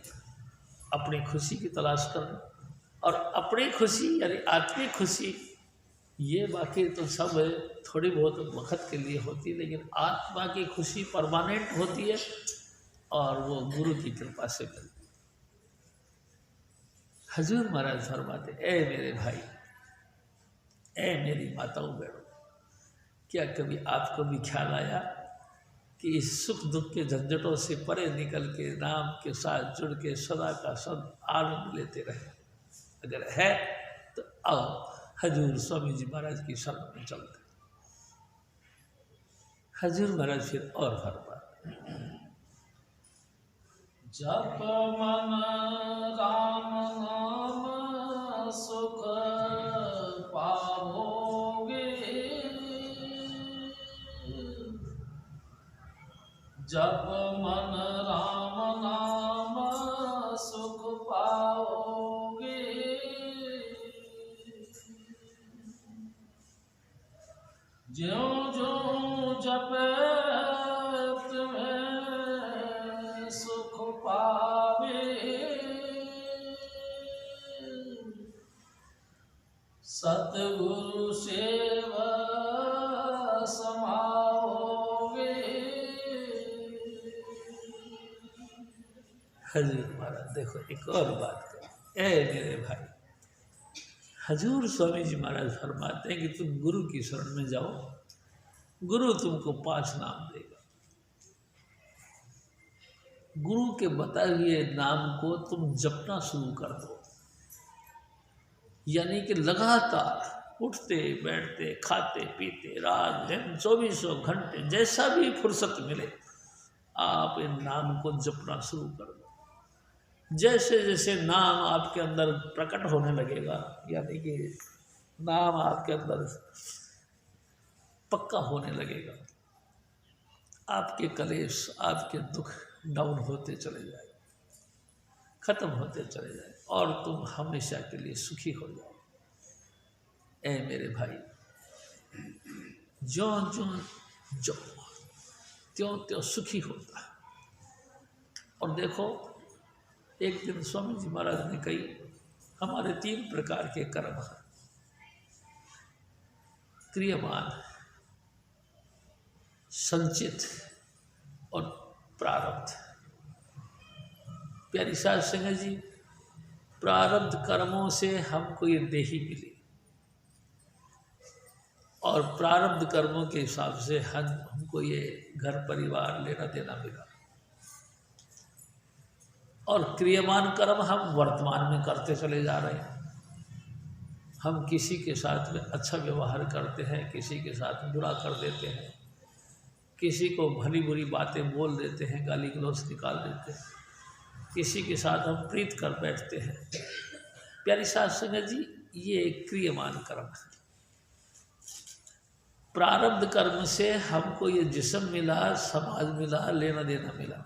अपनी खुशी की तलाश करना, और अपनी खुशी यानी आत्मिक खुशी, ये बाकी तो सब थोड़ी बहुत वक्त के लिए होती है, लेकिन आत्मा की खुशी परमानेंट होती है और वो गुरु की कृपा से मिलती है। हजूर महाराज फरमाते, ऐ मेरे भाई, ऐ मेरी माताओं बहनों, क्या कभी आपको भी ख्याल आया कि इस सुख दुख के झंझटों से परे निकल के नाम के साथ जुड़ के सदा का सद आनंद लेते रहे? अगर है तो आओ हजूर स्वामी जी महाराज की शरण में चलते। हजूर महाराज फिर और फरमाते, जप मन राम नाम सुख पाओगे, जप मन राम नाम सुख पाओगे, ज्यों ज्यों जपत में सुख पावे, सतगुरु सेवा समाओगे। हजूर महाराज देखो एक और बात करें, ऐ मेरे भाई, हजूर स्वामी जी महाराज फरमाते हैं कि तुम गुरु की शरण में जाओ, गुरु तुमको 5 नाम देगा। गुरु के बताए हुए नाम को तुम जपना शुरू कर दो, यानी कि लगातार उठते बैठते खाते पीते रात दिन 24 घंटे जैसा भी फुर्सत मिले आप इन नाम को जपना शुरू कर दो। जैसे जैसे नाम आपके अंदर प्रकट होने लगेगा, यानी कि नाम आपके अंदर पक्का होने लगेगा, आपके कलेश आपके दुख डाउन होते चले जाए, खत्म होते चले जाए और तुम हमेशा के लिए सुखी हो जाओ। ऐ मेरे भाई, जो त्यों त्यों सुखी होता है। और देखो, एक दिन स्वामी जी महाराज ने कही हमारे 3 प्रकार के कर्म हैं, क्रियमान, संचित और प्रारब्ध। प्यारी साध संगत जी, प्रारब्ध कर्मों से हमको ये देही मिली और प्रारब्ध कर्मों के हिसाब से हमको ये घर परिवार लेना देना मिला। और क्रियमान कर्म हम वर्तमान में करते चले जा रहे हैं। हम किसी के साथ में अच्छा व्यवहार करते हैं, किसी के साथ बुरा कर देते हैं, किसी को भली बुरी बातें बोल देते हैं, गाली गलौज निकाल देते हैं, किसी के साथ हम प्रीत कर बैठते हैं। प्यारी साध संगत जी, ये क्रियमान कर्म है। प्रारब्ध कर्म से हमको ये जिस्म मिला, समाज मिला, लेना देना मिला।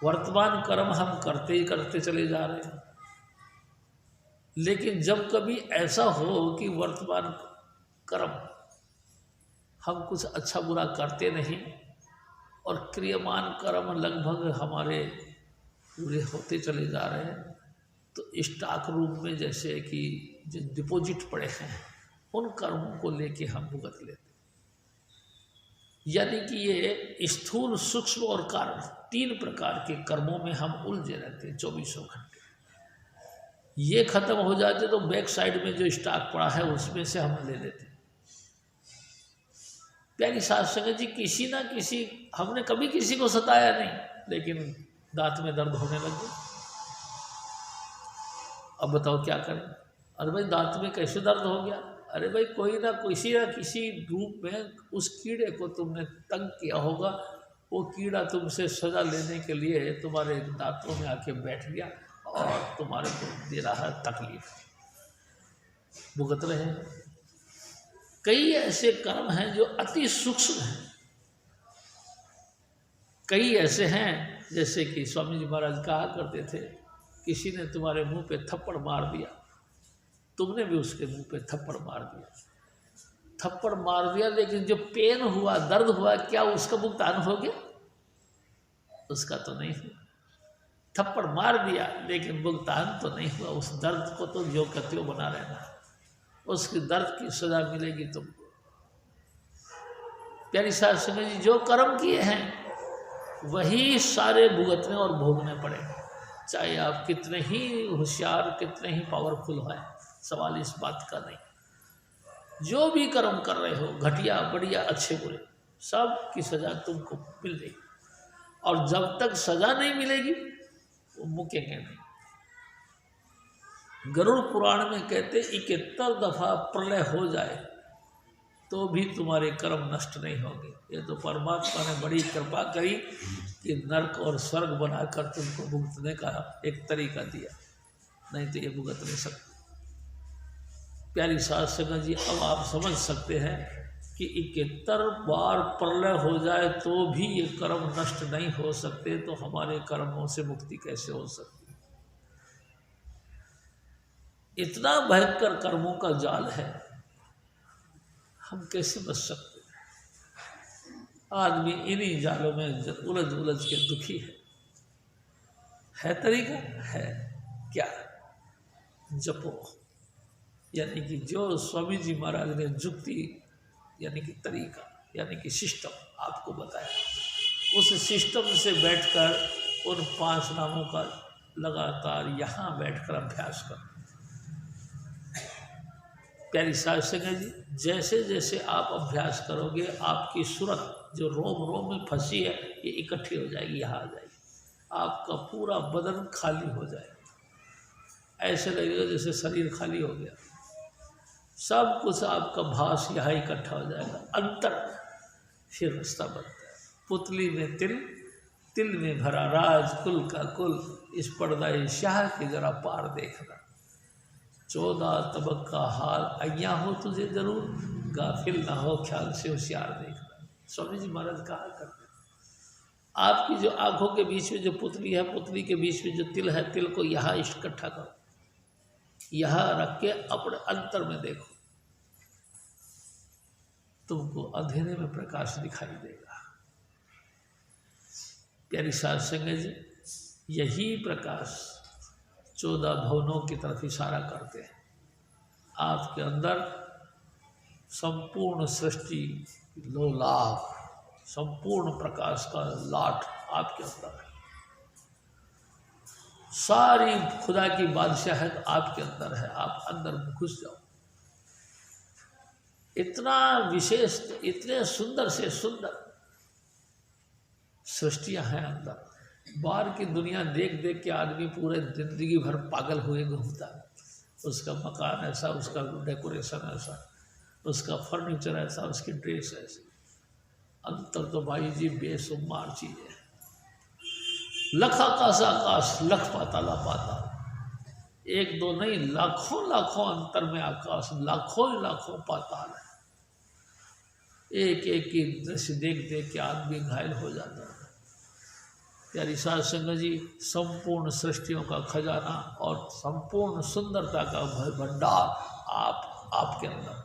वर्तमान कर्म हम करते ही करते चले जा रहे हैं, लेकिन जब कभी ऐसा हो कि वर्तमान कर्म हम कुछ अच्छा बुरा करते नहीं और क्रियमान कर्म लगभग हमारे पूरे होते चले जा रहे हैं, तो स्टॉक रूम में जैसे कि जो डिपॉजिट पड़े हैं उन कर्मों को लेके हम भुगत लेते। यानी कि ये स्थूल, सूक्ष्म और कारण 3 प्रकार के कर्मों में हम उलझे रहते हैं 24 घंटे। ये खत्म हो जाते तो बैक साइड में जो स्टॉक पड़ा है उसमें से हम ले लेते। प्यारी साध संगत जी, किसी ना किसी, हमने कभी किसी को सताया नहीं, लेकिन दांत में दर्द होने लग गया। अब बताओ क्या करें? अरे भाई, दांत में कैसे दर्द हो गया? अरे भाई, कोई ना किसी रूप में उस कीड़े को तुमने तंग किया होगा, वो कीड़ा तुमसे सजा लेने के लिए तुम्हारे दांतों में आके बैठ गया और तुम्हारे को दे रहा है तकलीफ, भुगत रहे हैं। कई ऐसे कर्म हैं जो अति सूक्ष्म हैं, कई ऐसे हैं जैसे कि स्वामी जी महाराज कहा करते थे, किसी ने तुम्हारे मुंह पे थप्पड़ मार दिया, तुमने भी उसके मुंह पे थप्पड़ मार दिया। थप्पड़ मार दिया, लेकिन जो पेन हुआ, दर्द हुआ, क्या उसका भुगतान हो गया? उसका तो नहीं हुआ। थप्पड़ मार दिया लेकिन भुगतान तो नहीं हुआ। उस दर्द को तो जो का त्यों बना रहना, उसकी दर्द की सजा मिलेगी तुमको। प्यारी साध संगत जी, जो कर्म किए हैं वही सारे भुगतने और भोगने पड़े, चाहे आप कितने ही होशियार, कितने ही पावरफुल हैं, सवाल इस बात का नहीं। जो भी कर्म कर रहे हो, घटिया बढ़िया अच्छे बुरे, सब की सजा तुमको मिल जाएगी। और जब तक सजा नहीं मिलेगी वो मुकेंगे नहीं। गरुड़ पुराण में कहते 71 दफा प्रलय हो जाए तो भी तुम्हारे कर्म नष्ट नहीं होंगे। ये तो परमात्मा ने बड़ी कृपा करी कि नरक और स्वर्ग बनाकर तुमको भुगतने का एक तरीका दिया, नहीं तो ये भुगत नहीं सकते। प्यारी साध संगत जी, अब आप समझ सकते हैं कि 71 बार प्रलय हो जाए तो भी ये कर्म नष्ट नहीं हो सकते, तो हमारे कर्मों से मुक्ति कैसे हो सकती? इतना भयंकर कर्मों का जाल है, हम कैसे बच सकते हैं? आदमी इन्हीं जालों में उलझ उलझ के दुखी है तरीका है क्या? जपो, यानी कि जो स्वामी जी महाराज ने जुक्ति यानी कि तरीका यानी कि सिस्टम आपको बताया, उस सिस्टम से बैठकर उन 5 नामों का लगातार यहाँ बैठकर अभ्यास कर। प्यारी साध संगत जी, जैसे जैसे आप अभ्यास करोगे आपकी सूरत जो रोम रोम में फंसी है ये इकट्ठी हो जाएगी, यहाँ आ जाएगी, आपका पूरा बदन खाली हो जाएगा, ऐसे लगेगा जैसे शरीर खाली हो गया, सब कुछ आपका भास यहाँ इकट्ठा हो जाएगा, अंतर फिर रास्ता बनता है। पुतली में तिल, तिल में भरा राज, कुल का कुल, इस पर्दा शाह के जरा पार देखना, 14 तबक का हाल अय्या हो तुझे जरूर, गाफिल ना हो ख्याल से होशियार देखना। स्वामी जी महाराज कहा करते, आपकी जो आंखों के बीच में जो पुतली है, पुतली के बीच में जो तिल है, तिल को यहाँ इकट्ठा करो, यहाँ रख के अपने अंतर में देखो, तुमको अंधेरे में प्रकाश दिखाई देगा। प्यारी साध संगत जी, यही प्रकाश 14 भवनों की तरफ इशारा करते हैं। आपके अंदर संपूर्ण सृष्टि लोलाभ, संपूर्ण प्रकाश का लाट आपके अंदर है, सारी खुदा की बादशाहत आपके अंदर है, आप अंदर घुस जाओ। इतना विशेष, इतने सुंदर से सुंदर सृष्टियां हैं अंदर। बाहर की दुनिया देख देख के आदमी पूरे जिंदगी भर पागल हुए घूमता है, उसका मकान ऐसा, उसका डेकोरेशन ऐसा, उसका फर्नीचर ऐसा, उसकी ड्रेस ऐसी। अंतर तो भाई जी बेशुमार चीज़ है, लख आकाश आकाश, लख पाताला पाताल, एक दो नहीं लाखों लाखों अंतर में आकाश, लाखों ही लाखों पाताल है। एक एक की दृश्य देख देख के आदमी घायल हो जाता है। प्यारी साध संगत जी, संपूर्ण सृष्टियों का खजाना और संपूर्ण सुंदरता का भंडार आपके अंदर,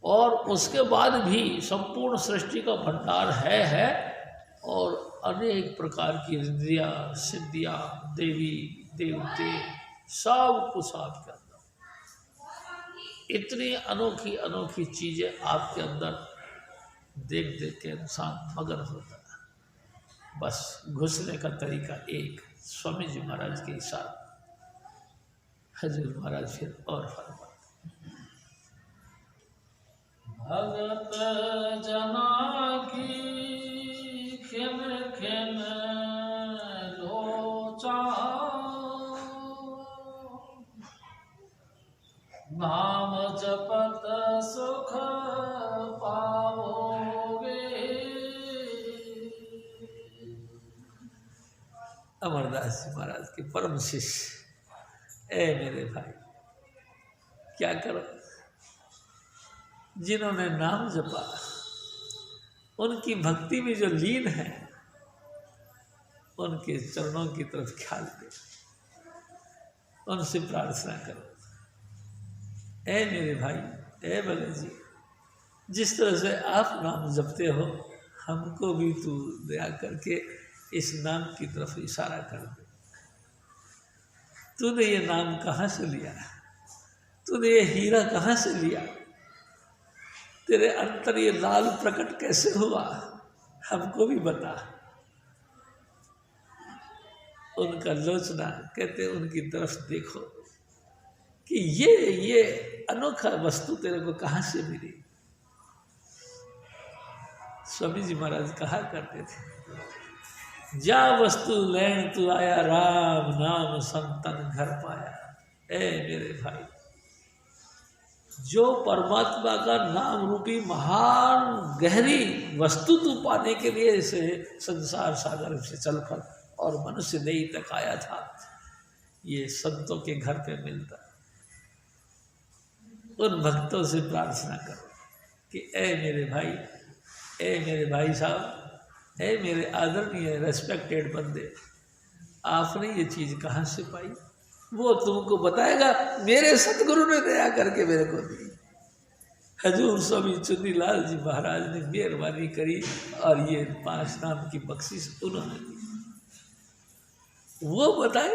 और उसके बाद भी संपूर्ण सृष्टि का भंडार है और अनेक प्रकार की रिद्धियाँ सिद्धियाँ, देवी देवते, सब कुछ आपके अंदर, इतनी अनोखी अनोखी चीज़ें आपके अंदर देख देख के इंसान मगन होता है। बस घुसने का तरीका एक, स्वामी जी महाराज के इशारा। हजूर महाराज फिर और फरमाते, भगत जना की खिन खिन लोचा, नाम जपत सुख पाओगे। अमरदास जी महाराज के परम शिष्य, ए मेरे भाई, क्या करो, जिन्होंने नाम जपा, उनकी भक्ति में जो लीन है, उनके चरणों की तरफ ख्याल दे, उनसे प्रार्थना करो, ए मेरे भाई, ए भगत जी, जिस तरह से आप नाम जपते हो, हमको भी तू दया करके इस नाम की तरफ इशारा कर दे। तूने ये नाम कहाँ से लिया, तूने ये हीरा कहाँ से लिया, तेरे अंतर ये लाल प्रकट कैसे हुआ, हमको भी बता। उनका लोचना कहते उनकी तरफ देखो कि ये अनोखा वस्तु तेरे को कहाँ से मिली। स्वामी जी महाराज कहा करते थे, जा वस्तु लैन तू आया, राम नाम संतन घर पाया। ए मेरे भाई, जो परमात्मा का नाम रूपी महान गहरी वस्तु तू पाने के लिए इसे संसार सागर से चल कर और मनुष्य देही तक आया था, ये संतों के घर पे मिलता। उन भक्तों से प्रार्थना करो कि ए मेरे भाई साहब, ए मेरे आदरणीय रेस्पेक्टेड बंदे, आपने ये चीज़ कहाँ से पाई, वो तुमको बताएगा। मेरे सतगुरु ने दया करके मेरे को दी। हजूर स्वामी चुन्नीलाल जी महाराज ने मेहरबानी करी और ये 5 नाम की बख्शिश उन्होंने दी। वो बताए,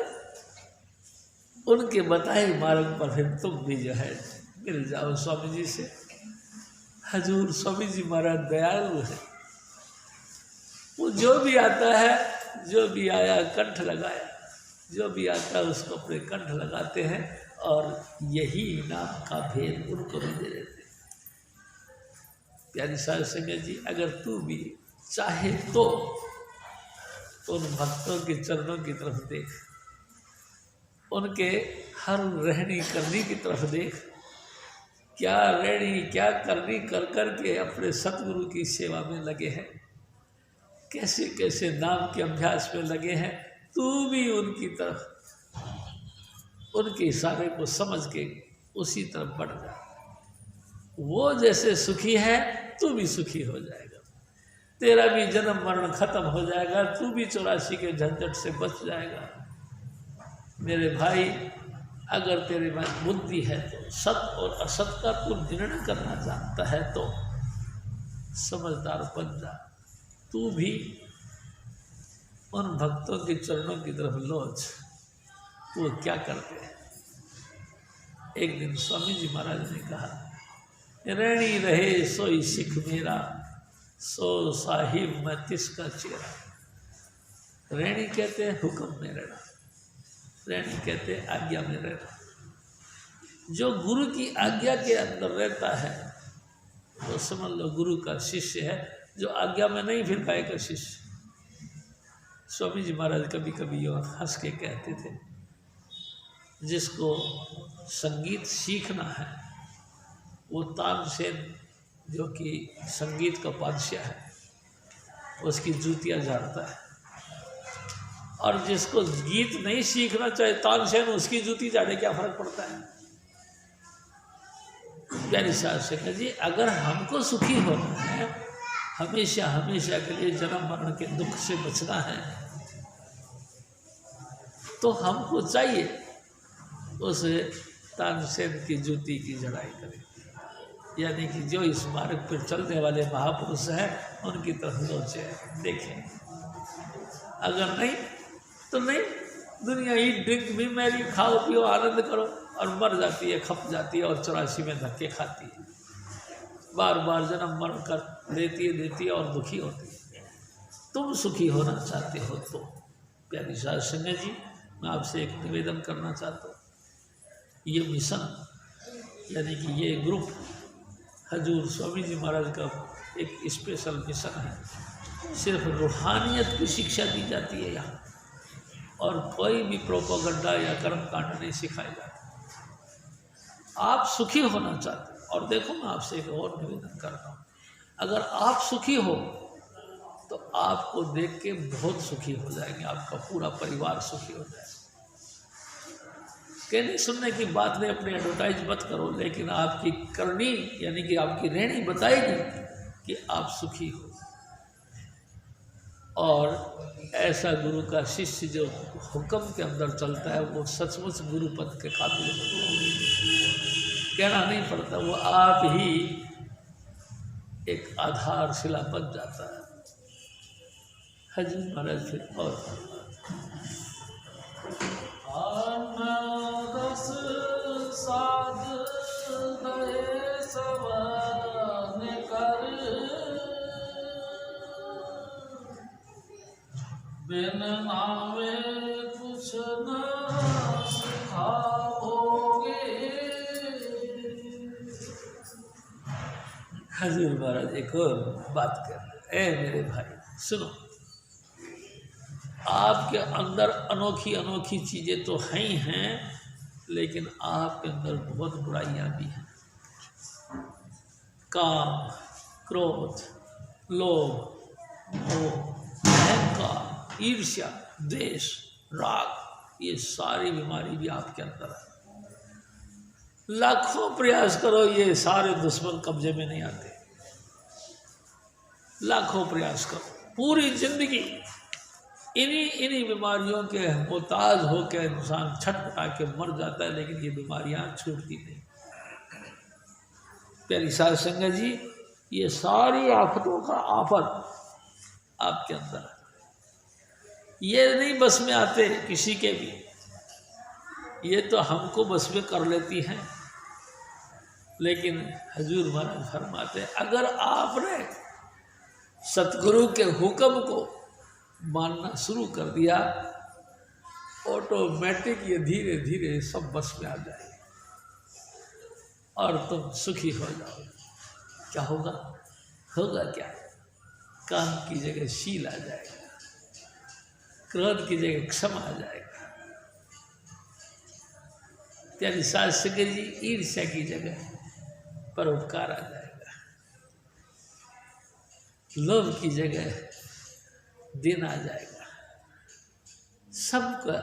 उनके बताए मार्ग पर फिर तुम भी जो है मिल जाओ स्वामी जी से। हजूर स्वामी जी महाराज दयालु है, वो जो भी आता है, जो भी आया कंठ लगाया, जो भी आता है उसको अपने कंठ लगाते हैं और यही नाम का भेद उनको भी दे देते। प्यारी साध संगत जी, अगर तू भी चाहे तो उन भक्तों के चरणों की तरफ देख, उनके हर रहनी करनी की तरफ देख, क्या रहनी क्या करनी कर कर के अपने सतगुरु की सेवा में लगे हैं, कैसे कैसे नाम के अभ्यास में लगे हैं। तू भी उनकी तरफ, उनके इशारे को समझ के उसी तरफ बढ़ जा। वो जैसे सुखी है तू भी सुखी हो जाएगा, तेरा भी जन्म मरण खत्म हो जाएगा, तू भी 84 के झंझट से बच जाएगा। मेरे भाई, अगर तेरे में बुद्धि है तो सत और असत का तू निर्णय करना जानता है तो समझदार बन जा। तू भी उन भक्तों के चरणों की तरफ लौट। वो क्या करते हैं? एक दिन स्वामी जी महाराज ने कहा, रहनी रहे सोई सिख मेरा, सो साहिब मैं तिसका चेहरा। रहनी कहते हैं हुक्म में रहना, रहनी कहते हैं आज्ञा में रहना। जो गुरु की आज्ञा के अंदर रहता है वो समझ लो गुरु का शिष्य है, जो आज्ञा में नहीं फिर पाएगा शिष्य। स्वामी जी महाराज कभी कभी यो हंस के कहते थे, जिसको संगीत सीखना है वो तानसेन जो कि संगीत का बादशाह है उसकी जूतियाँ झाड़ता है, और जिसको गीत नहीं सीखना चाहे तानसेन उसकी जूती झाड़े, क्या फर्क पड़ता है? प्यारी साहब से कहा जी, अगर हमको सुखी होना है, हमेशा हमेशा के लिए जन्म मरण के दुख से बचना है, तो हमको चाहिए उस तानसेन की जूती की जड़ाई करें, यानी कि जो इस मार्ग पर चलने वाले महापुरुष हैं उनकी तरफ सोचे, देखें। अगर नहीं तो नहीं, दुनिया ही ड्रिंक भी मैरी, खाओ पियो आनंद करो, और मर जाती है, खप जाती है, और 84 में धक्के खाती है, बार बार जन्म मरण कर देती है और दुखी होती है। तुम सुखी होना चाहते हो तो प्यारी साध संगत जी, मैं आपसे एक निवेदन करना चाहता हूँ। ये मिशन यानी कि ये ग्रुप हजूर स्वामी जी महाराज का एक स्पेशल मिशन है। सिर्फ रूहानियत की शिक्षा दी जाती है यहाँ, और कोई भी प्रोपोगंडा या कर्मकांड नहीं सिखाया जाता। आप सुखी होना चाहते हैं, और देखो मैं आपसे एक और निवेदन करता हूँ, अगर आप सुखी हो तो आपको देख के बहुत सुखी हो जाएंगे, आपका पूरा परिवार सुखी हो जाएगा। कहने सुनने की बात नहीं, अपने एडवर्टाइज मत करो, लेकिन आपकी करनी यानी कि आपकी रहनी बताएगी कि आप सुखी हो। और ऐसा गुरु का शिष्य जो हुक्म के अंदर चलता है वो सचमुच गुरु पद के काबिल होता है। कहना नहीं पड़ता, वो आप ही एक आधारशिला बन जाता है। हजूर महाराज फिर और बिन नावे कुछ न सिखाओगे। हजूर महाराज एक और बात कर रहे हैं, मेरे भाई सुनो, आपके अंदर अनोखी अनोखी चीज़ें तो हैं ही हैं, लेकिन आपके अंदर बहुत बुराइयां भी हैं। काम, क्रोध, लोभ, मोह, अहंकार, ईर्ष्या, द्वेष, राग, ये सारी बीमारी भी आपके अंदर है। लाखों प्रयास करो, ये सारे दुश्मन कब्जे में नहीं आते। लाखों प्रयास करो, पूरी जिंदगी इन्हीं बीमारियों के मोहताज होकर इंसान छटपटा के मर जाता है, लेकिन ये बीमारियां छूटती नहीं। प्यारी साध संगत जी, ये सारी आफतों का आफत आपके अंदर है। ये नहीं बस में आते किसी के भी, ये तो हमको बस में कर लेती हैं। लेकिन हजूर महाराज फरमाते हैं, अगर आपने सतगुरु के हुक्म को मानना शुरू कर दिया, ऑटोमेटिक ये धीरे धीरे सब बस में आ जाएगी। और तुम सुखी हो जाओगे। क्या होगा? होगा क्या? काम की जगह शील आ जाएगा, क्रोध की जगह क्षमा आ जाएगा। प्यारी सास संगत जी, ईर्ष्या की जगह परोपकार आ जाएगा, लोभ की जगह देना आ जाएगा, सबका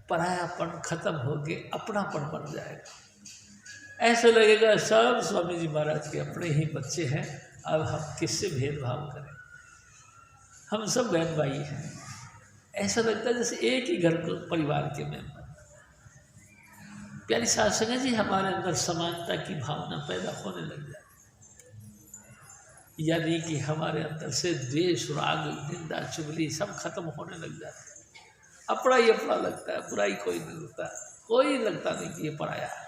परायापन खत्म होके अपनापन बन जाएगा। ऐसा लगेगा सब स्वामी जी महाराज के अपने ही बच्चे हैं, अब हम किससे भेदभाव करें, हम सब बहन भाई हैं। ऐसा लगता है जैसे एक ही घर को परिवार के मेंबर। प्यारी सास संगत जी, हमारे अंदर समानता की भावना पैदा होने लग जाती, यानी कि हमारे अंदर से द्वेष, राग, निंदा, चुगली सब खत्म होने लग जाते हैं। अपना ही अपना लगता है, बुराई कोई नहीं लगता, कोई लगता नहीं कि ये पराया है।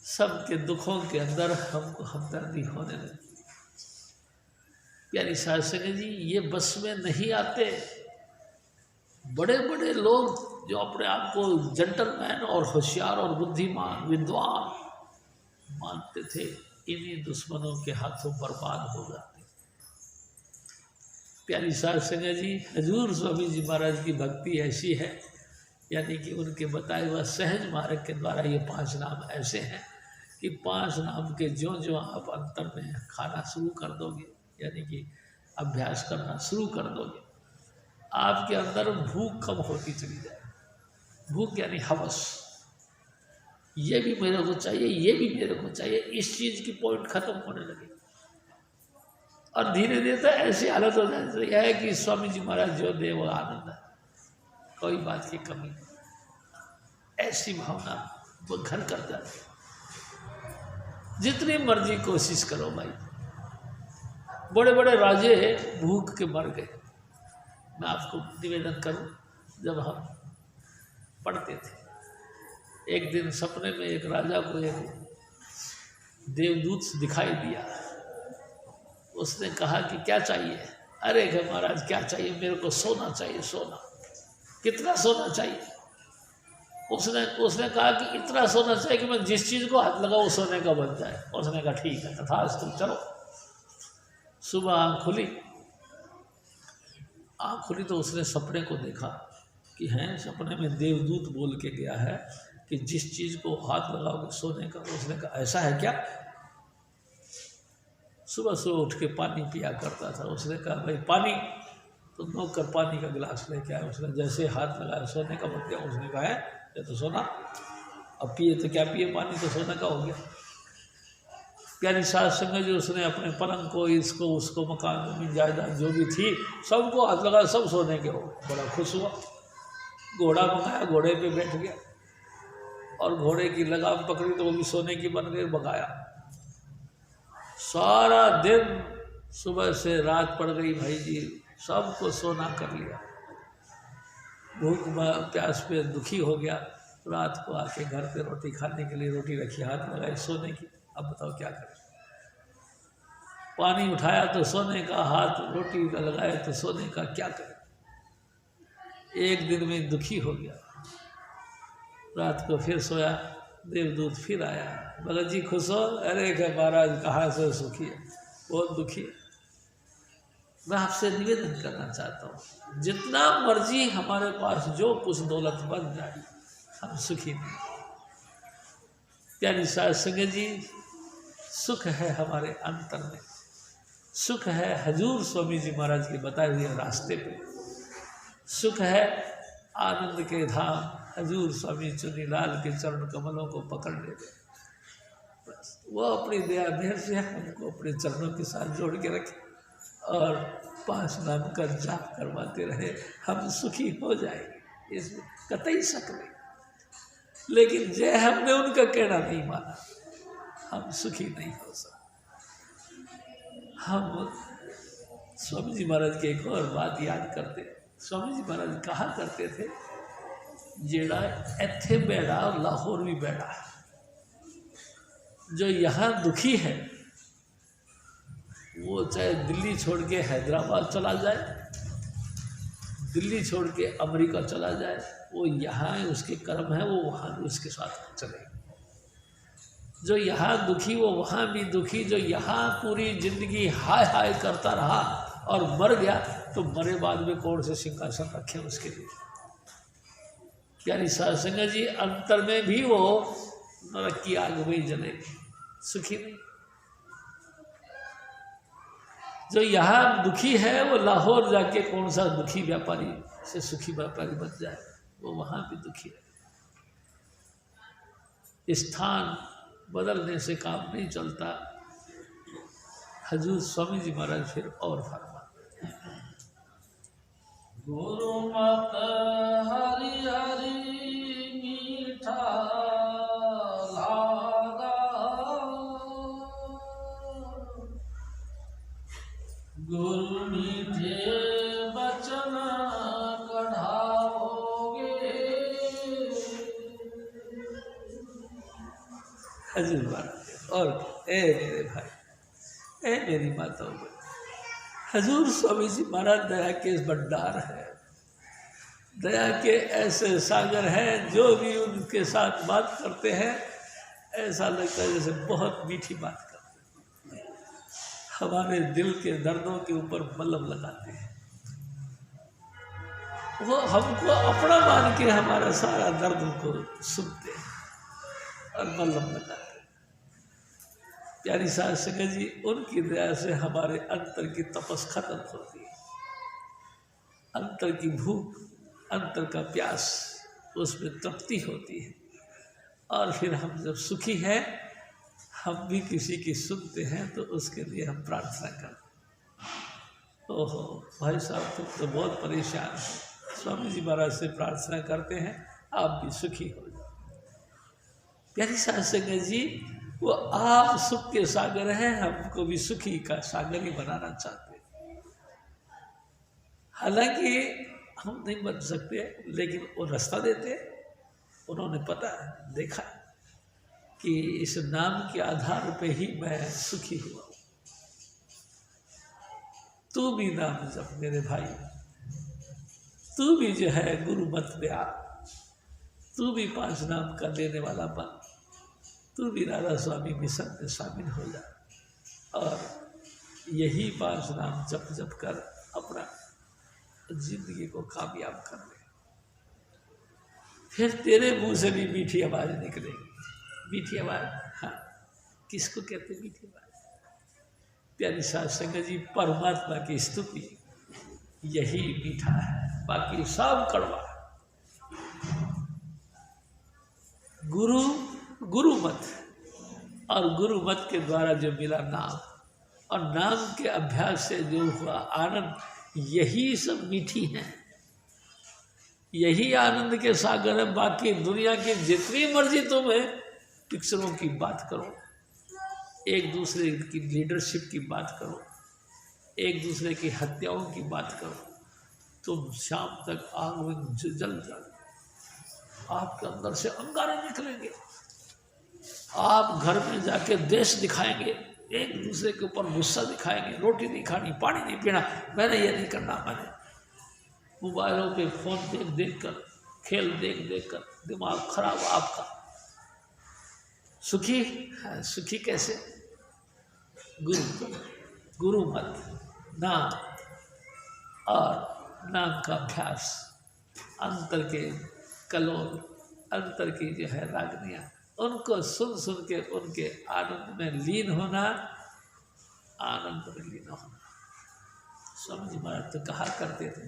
सबके दुखों के अंदर हमको हमदर्दी होने लगी। प्यारी सास संगत जी, ये बस में नहीं आते। बड़े बड़े लोग जो अपने आप को जेंटलमैन और होशियार और बुद्धिमान विद्वान मानते थे, इन्हीं दुश्मनों के हाथों बर्बाद हो जाते। प्यारी सास संगत जी, हजूर स्वामी जी महाराज की भक्ति ऐसी है, यानी कि उनके बताए हुआ सहज मार्ग के द्वारा ये 5 नाम ऐसे हैं कि 5 नाम के जो आप अंतर में खाना शुरू कर दोगे, यानी कि अभ्यास करना शुरू कर दोगे, आपके अंदर भूख कम होती चली जाए। भूख यानी हवस, ये भी मेरे को चाहिए, ये भी मेरे को चाहिए, इस चीज़ की पॉइंट खत्म होने लगे। और धीरे धीरे तो ऐसी हालत हो जाती है कि स्वामी जी महाराज जो दे वो आनंद है, कोई बात की कमी नहीं। ऐसी भावना वो घर कर जाती है। जितनी मर्जी कोशिश करो भाई, बड़े बड़े राजे भूख के मर गए। मैं आपको निवेदन करूं, जब हम पढ़ते थे, एक दिन सपने में एक राजा को एक देवदूत दिखाई दिया। उसने कहा कि क्या चाहिए? अरे महाराज क्या चाहिए? मेरे को सोना चाहिए, सोना। कितना सोना चाहिए? उसने कहा कि इतना सोना चाहिए कि मैं जिस चीज़ को हाथ लगाऊं वो सोने का बन जाए। उसने कहा ठीक है, तथास्तु, चलो। सुबह आँख खुली तो उसने सपने को देखा कि हैं, सपने में देवदूत बोल के गया है कि जिस चीज़ को हाथ लगाओगे सोने का। उसने कहा ऐसा है क्या? सुबह सुबह उठ के पानी पिया करता था। उसने कहा भाई पानी, तो नौकर पानी का गिलास लेके आया। उसने जैसे हाथ लगाया सोने का बन गया। उसने कहा है ये तो सोना, अब पिए तो क्या पिए, पानी तो सोने का हो गया। प्यारी सास संगत जी, उसने अपने पलंग को, इसको उसको, मकान जमीन जायदाद जो भी थी सबको हाथ लगाया, सब सोने के हो। बड़ा खुश हुआ। घोड़ा मंगाया, घोड़े पे बैठ गया और घोड़े की लगाम पकड़ी तो वो भी सोने की बन गई, भगाया। सारा दिन सुबह से रात पड़ गई भाई जी, सबको सोना कर लिया। भूख प्यास पे दुखी हो गया। रात को आके घर पे रोटी खाने के लिए रोटी रखी, हाथ लगाई सोने की। अब बताओ क्या करें? पानी उठाया तो सोने का, हाथ रोटी का लगाए तो सोने का, क्या करें? एक दिन में दुखी हो गया। रात को फिर सोया, देवदूत फिर आया। भगत जी खुश हो? अरे क्या महाराज कहाँ से सुखी है, बहुत दुखी है। मैं आपसे निवेदन करना चाहता हूँ, जितना मर्जी हमारे पास जो कुछ दौलत बन जाए, हम सुखी नहीं। प्यारी सास संगत जी, सुख है हमारे अंतर में, सुख है हजूर स्वामी जी महाराज के बताए हुए रास्ते पे, सुख है आनंद के धाम हजूर स्वामी चुनीलाल के चरण कमलों को पकड़ लेते। बस वो अपनी दया मेहर से हमको अपने चरणों के साथ जोड़ के रखे और 5 नाम का जाप करवाते रहे, हम सुखी हो जाएंगे, इसमें कतई शक नहीं। लेकिन जय हमने उनका कहना नहीं माना, हम सुखी नहीं हो सकते। हम स्वामी जी महाराज की एक और बात याद करते। स्वामी जी महाराज कहा करते थे, जेड़ा इत्थे बैठा लाहौर भी बैठा। जो यहाँ दुखी है वो चाहे दिल्ली छोड़ के हैदराबाद चला जाए, दिल्ली छोड़ के अमेरिका चला जाए, वो यहाँ है, उसके कर्म है, वो वहाँ भी उसके साथ चलेगा। जो यहाँ दुखी वो वहाँ भी दुखी, जो यहाँ पूरी जिंदगी हाय हाय करता रहा और मर गया, तो मरे बाद में कौन से सिंहासन रखे उसके लिए। यानी साधुसंगत जी अंतर में भी वो नरक की आग में जलेगी, सुखी नहीं। जो यहाँ दुखी है वो लाहौर जाके कौन सा दुखी व्यापारी से सुखी व्यापारी बन जाए, वो वहाँ भी दुखी है। स्थान बदलने से काम नहीं चलता। हजूर स्वामी जी महाराज फिर और फरमाते हैं, गुरु मत हरि हरि मीठा लागा, गुरु मीठे बचन कढ़ाओगे। हजूर महाराज और ए मेरे भाई, ए मेरी माताओं, हजूर स्वामी जी महाराज दया के भंडार है, दया के ऐसे सागर हैं। जो भी उनके साथ बात करते हैं ऐसा लगता है जैसे बहुत मीठी बात करते हैं, हमारे दिल के दर्दों के ऊपर मलहम लगाते हैं। वो हमको अपना मान के हमारा सारा दर्द को सुनते हैं और मलहम लगाते हैं। प्यारी साध संगत जी, उनकी दया से हमारे अंतर की तपस खत्म होती है, अंतर की भूख, अंतर का प्यास, उसमें तृप्ति होती है। और फिर हम जब सुखी हैं, हम भी किसी की सुनते हैं तो उसके लिए हम प्रार्थना करते। ओहो भाई साहब, तुम तो बहुत परेशान हो, स्वामी जी महाराज से प्रार्थना करते हैं आप भी सुखी हो जाओ। प्यारी साध संगत जी, वो आप सुख के सागर हैं, हमको भी सुखी का सागर ही बनाना चाहते हैं। हालांकि हम नहीं बन सकते, लेकिन वो रास्ता देते। उन्होंने पता देखा कि इस नाम के आधार पे ही मैं सुखी हुआ हूँ। तू भी नाम जप मेरे भाई, तू भी जो है गुरु मत पे आ, तू भी 5 नाम का लेने वाला बन, तू भी राधा स्वामी मिशन में शामिल हो जा और यही 5 नाम जप जप कर अपना जिंदगी को कामयाब कर ले। फिर तेरे मुंह से भी मीठी आवाज़ निकलेगी। मीठी आवाज़, हाँ, किसको कहते हैं मीठी आवाज़? प्यारी साध संगत जी, परमात्मा की स्तुति यही मीठा है, बाकी सब कड़वा। गुरु मत और गुरु मत के द्वारा जो मिला नाम और नाम के अभ्यास से जो हुआ आनंद, यही सब मीठी हैं, यही आनंद के सागर है। बाकी दुनिया की जितनी मर्जी तुम्हें पिक्चरों की बात करो, एक दूसरे की लीडरशिप की बात करो, एक दूसरे की हत्याओं की बात करो, तुम शाम तक आग में जल जाओ, आपके अंदर से अंगारे निकलेंगे। आप घर में जाके देश दिखाएंगे, एक दूसरे के ऊपर गुस्सा दिखाएंगे, रोटी नहीं खानी, पानी नहीं पीना, मैंने ये नहीं करना, मैंने मोबाइलों पे फोन देख कर, खेल देख कर दिमाग खराब आपका। सुखी है, सुखी कैसे? गुरु मत, नाम और नाम का अभ्यास, अंतर के कलोल, अंतर की जो है रागनियाँ, उनको सुन सुन के उनके आनंद में लीन होना, आनंद में लीन होना। स्वामी जी महाराज तो कहा करते थे,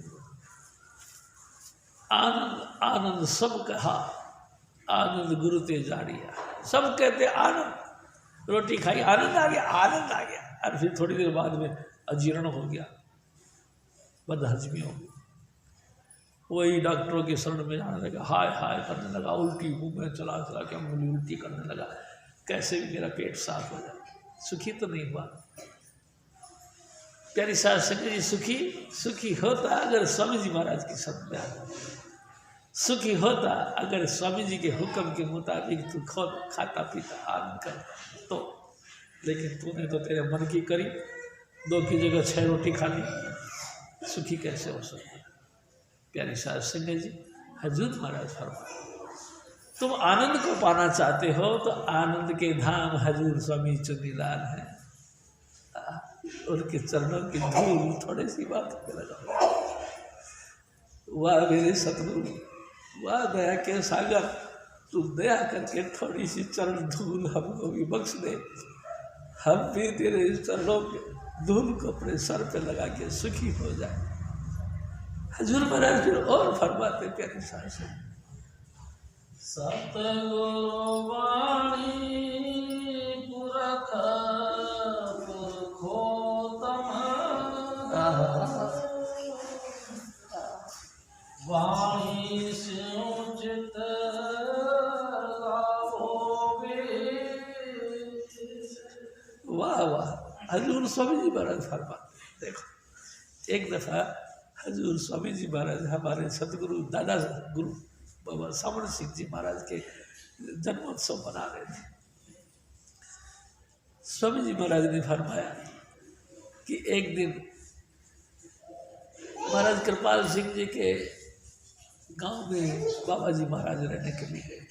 आनंद आनंद सब कहा, आनंद गुरु ते जाड़िया। सब कहते आनंद, रोटी खाई आनंद आ गया, आनंद आ गया, और फिर थोड़ी देर बाद में अजीर्ण हो गया, बदहजमी हो गई। वही डॉक्टरों के शरण में जाने लगा, हाय हाय करने लगा, उल्टी मुंह में चला के अंगुली उल्टी करने लगा, कैसे भी मेरा पेट साफ हो जाए। सुखी तो नहीं हुआ। प्यारी साध संगत जी, सुखी होता अगर स्वामी जी महाराज की शरण में आता, सुखी होता अगर स्वामी जी के हुक्म के मुताबिक तू खुद खाता पीता आनंद करता तो। लेकिन तूने तो तेरे मन की करी, 2 की जगह 6 रोटी खा ली, सुखी कैसे हो सकता? प्यारी साध संगत जी, हजूर महाराज फरमाए, तुम आनंद को पाना चाहते हो तो आनंद के धाम हजूर स्वामी चुन्नीलाल हैं। उनके चरणों की धूल थोड़ी सी बात पे लगाओ। वाह मेरे सतगुरु, वाह दया के सागर, तू दया करके थोड़ी सी चरण धूल हमको भी बख्श दे। हम भी तेरे चरणों के धूल को अपने सर पे लगा के सुखी हो जाए। हजूर महाराज फिर और फरमाते प्यारी सांस, सतगुरु वाणी पुरख पुरखोत्तम, वाणी से उचित वाह वाह। हजूर स्वामी जी महाराज फरमाते, देखो एक दफा हजूर स्वामी जी महाराज हमारे सतगुरु दादा गुरु बाबा सामण सिंह जी महाराज के जन्मोत्सव मना रहे थे। स्वामी जी महाराज ने फरमाया कि एक दिन महाराज कृपाल सिंह जी के गांव में बाबा जी महाराज रहने के लिए गए।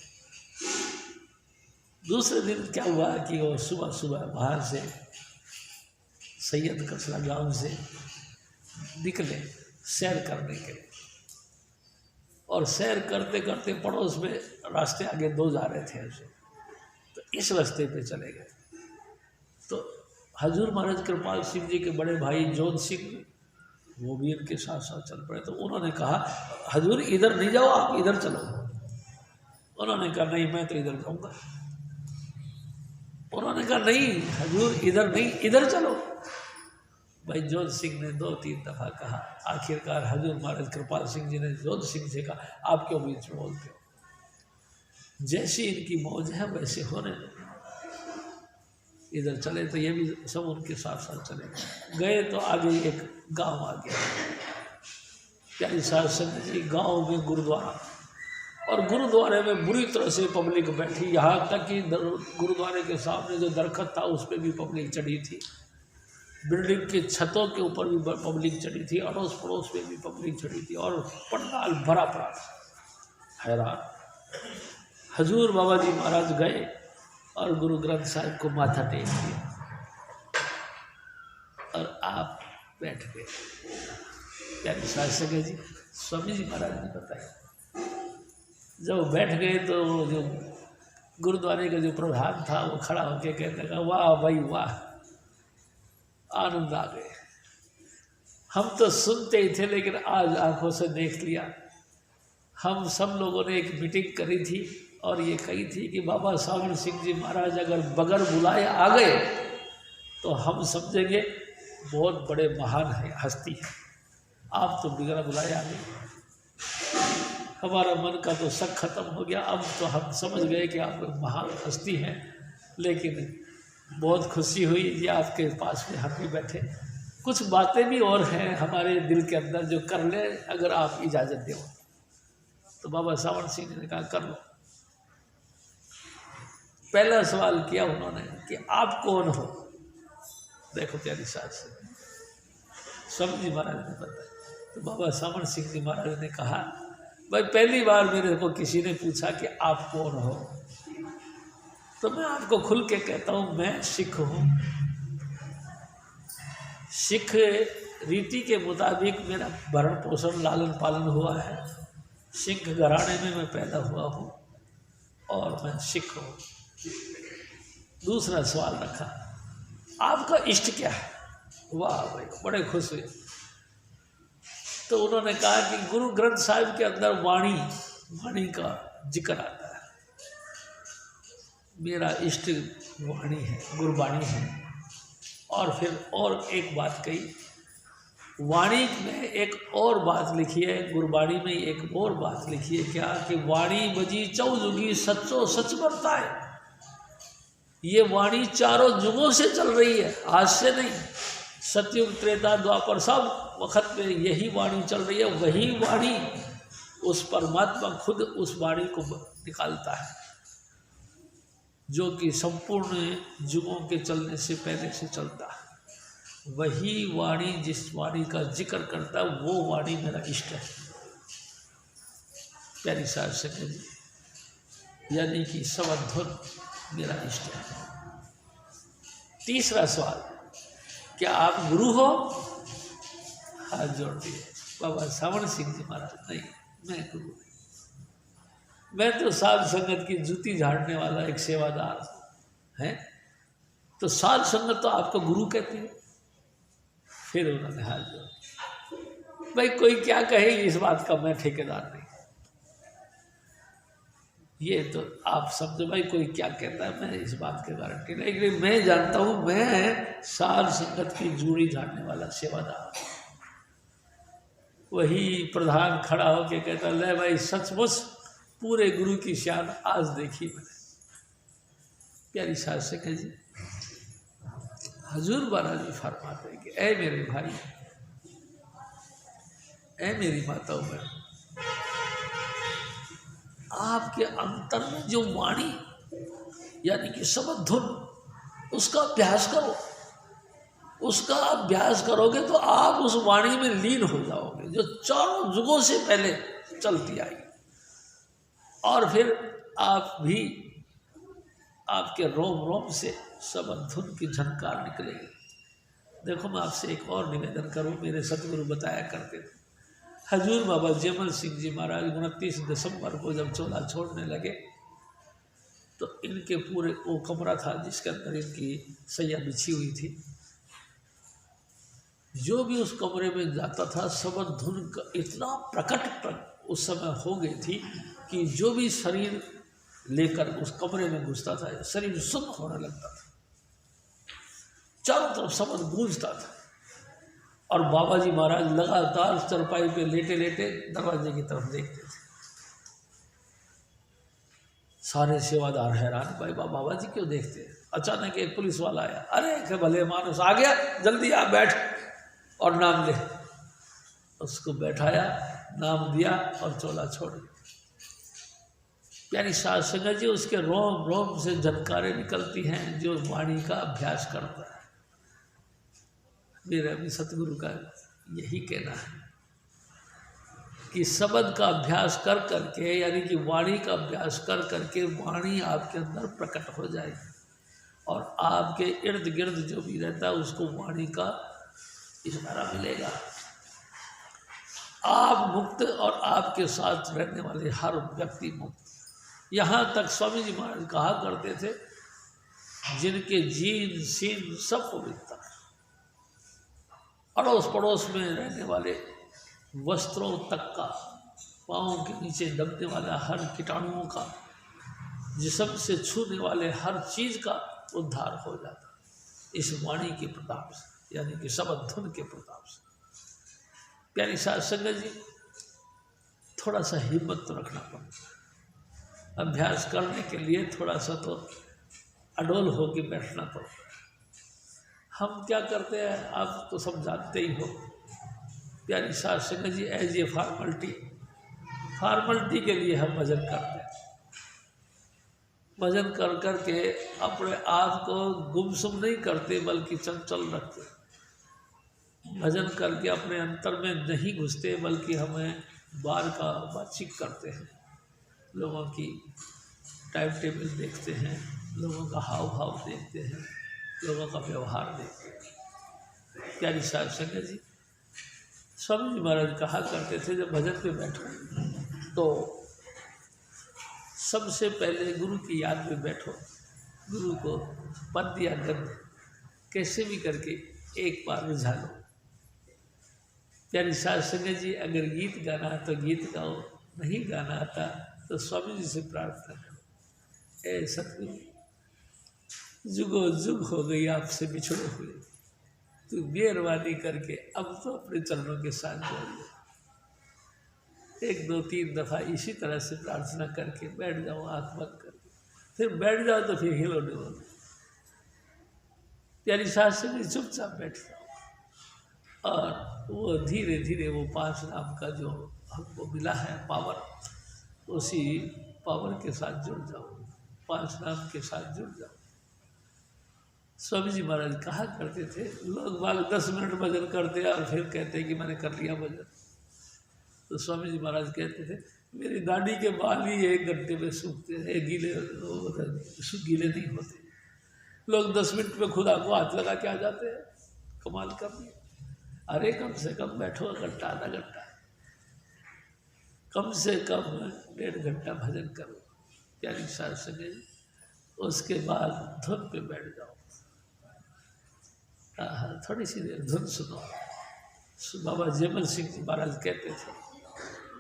दूसरे दिन क्या हुआ कि वो सुबह सुबह बाहर से सैयद कसला गांव से निकले सैर करने के लिए, और सैर करते करते पड़ोस में रास्ते आगे दो जा रहे थे ऐसे, तो इस रास्ते पे चले गए। तो हजूर महाराज कृपाल सिंह जी के बड़े भाई जोध सिंह वो भी इनके साथ साथ चल पड़े। तो उन्होंने कहा हजूर इधर नहीं जाओ, आप इधर चलो। उन्होंने कहा नहीं मैं तो इधर जाऊंगा। उन्होंने कहा नहीं हजूर इधर नहीं, इधर चलो। भाई जोध सिंह ने 2-3 दफा कहा, आखिरकार हजूर महाराज कृपाल सिंह जी ने जोध सिंह से कहा आप क्यों बीच में बोलते हो, जैसी इनकी मौज है वैसे होने दो। इधर चले तो ये भी सब उनके साथ साथ चले गए। तो आगे एक गांव आ गया, प्यारी साध संगत जी, गांव में गुरुद्वारा, और गुरुद्वारे में बुरी तरह से पब्लिक बैठी, यहाँ तक कि गुरुद्वारे के सामने जो दरख्त था उस पर भी पब्लिक चढ़ी थी, बिल्डिंग के छतों के ऊपर भी पब्लिक चढ़ी थी, अड़ोस पड़ोस में भी पब्लिक चढ़ी थी, और पंडाल भरा पड़ा था। हैरान हजूर बाबा जी महाराज गए और गुरु ग्रंथ साहिब को माथा टेक दिया और आप बैठ गए। प्यारी साध संगत जी, स्वामी जी महाराज ने बताया, जब बैठ गए तो जो गुरुद्वारे का जो प्रधान था वो खड़ा होकर कहने लगा वाह भाई वाह, आनंद आ गए। हम तो सुनते ही थे लेकिन आज आंखों से देख लिया। हम सब लोगों ने एक मीटिंग करी थी और ये कही थी कि बाबा सामण सिंह जी महाराज अगर बगैर बुलाए आ गए तो हम समझेंगे बहुत बड़े महान है, हस्ती है। आप तो बिगड़ बुलाए आ गए, हमारा मन का तो शक खत्म हो गया। अब तो हम समझ गए कि आप महान हस्ती हैं, लेकिन बहुत खुशी हुई ये आपके पास में हम भी बैठे। कुछ बातें भी और हैं हमारे दिल के अंदर जो कर ले, अगर आप इजाज़त दो। तो बाबा सावण सिंह ने कहा कर लो। पहला सवाल किया उन्होंने कि आप कौन हो। देखो प्यारी साथ से स्वामी जी महाराज ने बताया। तो बाबा सावण सिंह जी महाराज ने कहा भाई पहली बार मेरे को किसी ने पूछा कि आप कौन हो, तो मैं आपको खुल के कहता हूँ मैं सिख हूँ। सिख रीति के मुताबिक मेरा भरण पोषण लालन पालन हुआ है। सिख घराने में मैं पैदा हुआ हूँ और मैं सिख हूँ। दूसरा सवाल रखा आपका इष्ट क्या है। वाह भाई बड़े खुश हुए। तो उन्होंने कहा कि गुरु ग्रंथ साहिब के अंदर वाणी का जिक्र आता है, मेरा इष्ट वाणी है, गुरबाणी है। और फिर और एक बात कही, वाणी में एक और बात लिखी है, गुरबाणी में एक और बात लिखी है क्या कि वाणी बजी चौजुगी सच्चो सच बनता है। ये वाणी चारों युगों से चल रही है, आज से नहीं। सतयुग त्रेता द्वापर सब वक्त में यही वाणी चल रही है। वही वाणी उस परमात्मा खुद उस वाणी को निकालता है जो कि संपूर्ण युगों के चलने से पहले से चलता है। वही वाणी जिस वाणी का जिक्र करता है वो वाणी मेरा इष्ट है। प्यारी साध संगत जी, यानी कि सबधुन मेरा इष्ट है। तीसरा सवाल, क्या आप गुरु हो? हाथ जोड़ दिए बाबा सावण सिंह जी महाराज, नहीं मैं गुरु नहीं, मैं तो साध संगत की जूती झाड़ने वाला एक सेवादार है। तो साध संगत तो आपको गुरु कहते हैं। फिर उन्होंने हाथ जोड़ा। भाई कोई क्या कहे इस बात का, मैं ठेकेदार नहीं। ये तो आप समझो भाई कोई क्या कहता है, मैं इस बात के गारंटी नहीं, लेकिन मैं जानता हूँ मैं साध संगत की जूड़ी झाड़ने वाला सेवादार। वही प्रधान खड़ा होके कहता, ले भाई सचमुच पूरे गुरु की शान आज देखी मैंने। प्यारी साध संगत जी, हजूर महाराज जी फरमाते हैं कि ऐ मेरे भाई, ऐ मेरी माताओं में, आपके अंतर में जो वाणी यानी कि सबधुन, उसका अभ्यास करो। उसका अभ्यास करोगे तो आप उस वाणी में लीन हो जाओगे जो चारों युगों से पहले चलती आई, और फिर आप भी, आपके रोम रोम से सबधुन की झनकार निकलेगी। देखो मैं आपसे एक और निवेदन करूं, मेरे सतगुरु बताया करते थे, हजूर बाबा जयमल सिंह जी महाराज 29 दिसंबर को जब चोला छोड़ने लगे तो इनके पूरे वो कमरा था जिसके अंदर इनकी सैया बिछी हुई थी, जो भी उस कमरे में जाता था सबधुन का इतना प्रकट उस समय हो गई थी कि जो भी शरीर लेकर उस कमरे में घुसता था शरीर सुन्न होने लगता था, चारों तरफ सबद गूंजता था। और बाबा जी महाराज लगातार चरपाई पे लेटे लेटे दरवाजे की तरफ देखते थे। सारे सेवादार हैरान, भाई बाबा जी क्यों देखते हैं? अचानक एक पुलिस वाला आया, अरे के भले मानुस आ गया, जल्दी आ बैठ और नाम ले। उसको बैठाया, नाम दिया और चोला छोड़ दिया। प्यारी साध संगत जी, उसके रोम रोम से झनकारें निकलती हैं जो वाणी का अभ्यास करता है। मेरा भी सतगुरु का यही कहना है कि शब्द का अभ्यास कर करके, यानी कि वाणी का अभ्यास कर करके वाणी आपके अंदर प्रकट हो जाएगी और आपके इर्द गिर्द जो भी रहता है उसको वाणी का इशारा मिलेगा। आप मुक्त और आपके साथ रहने वाले हर व्यक्ति मुक्त। यहाँ तक स्वामी जी महाराज कहा करते थे, जिनके जीन सीन सब पवित्र, अड़ोस पड़ोस में रहने वाले वस्त्रों तक का, पाँव के नीचे दबने वाला हर कीटाणुओं का, जिस्म से छूने वाले हर चीज़ का उद्धार हो जाता इस वाणी के प्रताप से, यानी कि सबधुन के प्रताप से। प्यारी साध संगत जी, थोड़ा सा हिम्मत तो रखना पड़ता, अभ्यास करने के लिए थोड़ा सा तो अडोल होकर बैठना पड़ता है। हम क्या करते हैं आप तो सब जानते ही हो। प्यारी साध संगत जी, एज ए फार्मलिटी के लिए हम भजन करते हैं। भजन कर कर के अपने आप को गुमसुम नहीं करते बल्कि चंचल रखते। भजन करके अपने अंतर में नहीं घुसते बल्कि हमें बार का बातचीत करते हैं, लोगों की टाइम टेबल देखते हैं, लोगों का हाव भाव देखते हैं, लोगों का व्यवहार देखते हैं। प्यारी साध संगत जी, स्वामी जी महाराज कहा करते थे, जब भजन पे बैठो तो सबसे पहले गुरु की याद में बैठो, गुरु को पद या गद्य कैसे भी करके एक बार रिझा लो। प्यारी साध संगत जी, अगर गीत गाना है तो गीत गाओ, नहीं गाना आता तो स्वामी जी से प्रार्थना करो, ए सतगुरु, जुगो जुग हो गई आपसे बिछड़े हुए, तू मेहरबानी करके अब तो अपने चरणों के साथ जोड़ ले। 1 2 3 दफ़ा इसी तरह से प्रार्थना करके बैठ जाओ, आँख बंद करके, फिर बैठ जाओ तो फिर हिलो डुलो। प्यारी साध संगत चुपचाप बैठ जाओ और वो धीरे धीरे वो 5 नाम का जो हमको मिला है पावर, उसी पावर के साथ जुड़ जाओ, 5 नाम के साथ जुड़ जाओ। स्वामी जी महाराज कहा करते थे, लोग बाग 10 मिनट भजन करते और फिर कहते कि मैंने कर लिया भजन। तो स्वामी जी महाराज कहते थे, मेरी दाढ़ी के बाल ही 1 घंटे में सूखते हैं, गीले नहीं होते। लोग 10 मिनट में खुदा को हाथ लगा के आ जाते हैं, कमाल कर दिया। अरे कम से कम बैठो घंटा आधा घंटा, कम से कम 1.5 घंटा भजन करो प्यारी सास संगे जी, उसके बाद धुन पे बैठ जाओ। थोड़ी सी देर धुन सुनो। बाबा जयमल सिंह जी महाराज कहते थे,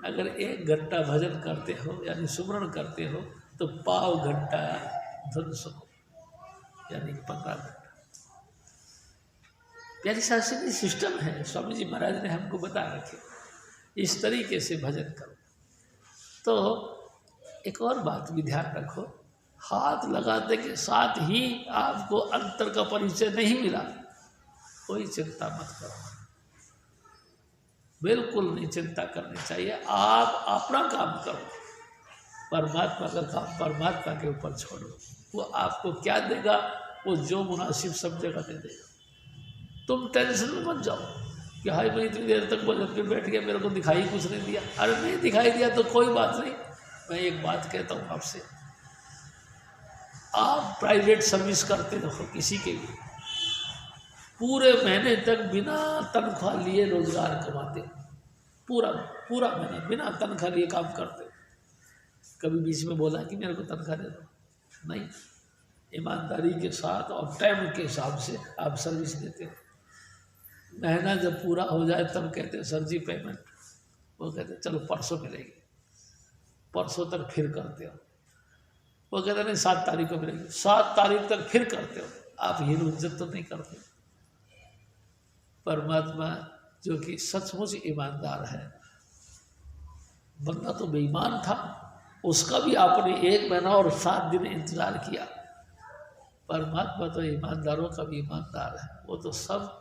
अगर 1 घंटा भजन करते हो यानी सुमरण करते हो तो 1/4 घंटा धुन सुनो, यानी 15 घंटा। प्यारी शास्त्री सिस्टम है, स्वामी जी महाराज ने हमको बता रखे, इस तरीके से भजन करो। तो एक और बात भी ध्यान रखो, हाथ लगाते के साथ ही आपको अंतर का परिचय नहीं मिला, कोई चिंता मत करो, बिल्कुल नहीं चिंता करनी चाहिए। आप अपना काम करो, परमात्मा का काम परमात्मा के ऊपर छोड़ो। वो आपको क्या देगा, वो जो मुनासिब समझेगा दे देगा। तुम टेंशन में मत जाओ कि हाय मैं इतनी देर तक भजन पे बैठ गया, मेरे को दिखाई कुछ नहीं दिया। अरे नहीं दिखाई दिया तो कोई बात नहीं। मैं एक बात कहता हूँ आपसे, आप प्राइवेट सर्विस करते रहो किसी के लिए, पूरे महीने तक बिना तनख्वाह लिए रोजगार कमाते, पूरा महीना बिना तनख्वाह लिए काम करते, कभी बीच में बोला कि मेरे को तनख्वाह दे दो? नहीं, ईमानदारी के साथ और टाइम के हिसाब से आप सर्विस देते हो। महीना जब पूरा हो जाए तब कहते हैं सर जी पेमेंट, वो कहते हैं चलो परसों मिलेगी, परसों तक फिर करते हो। वो कहते नहीं 7 तारीख को मिलेगी, 7 तारीख तक फिर करते हो। आप हीरो इज्जत तो नहीं करते। परमात्मा जो कि सचमुच ईमानदार है, बंदा तो बेईमान था, उसका भी आपने 1 महीना और 7 दिन इंतजार किया। परमात्मा तो ईमानदारों का भी ईमानदार है। वो तो सब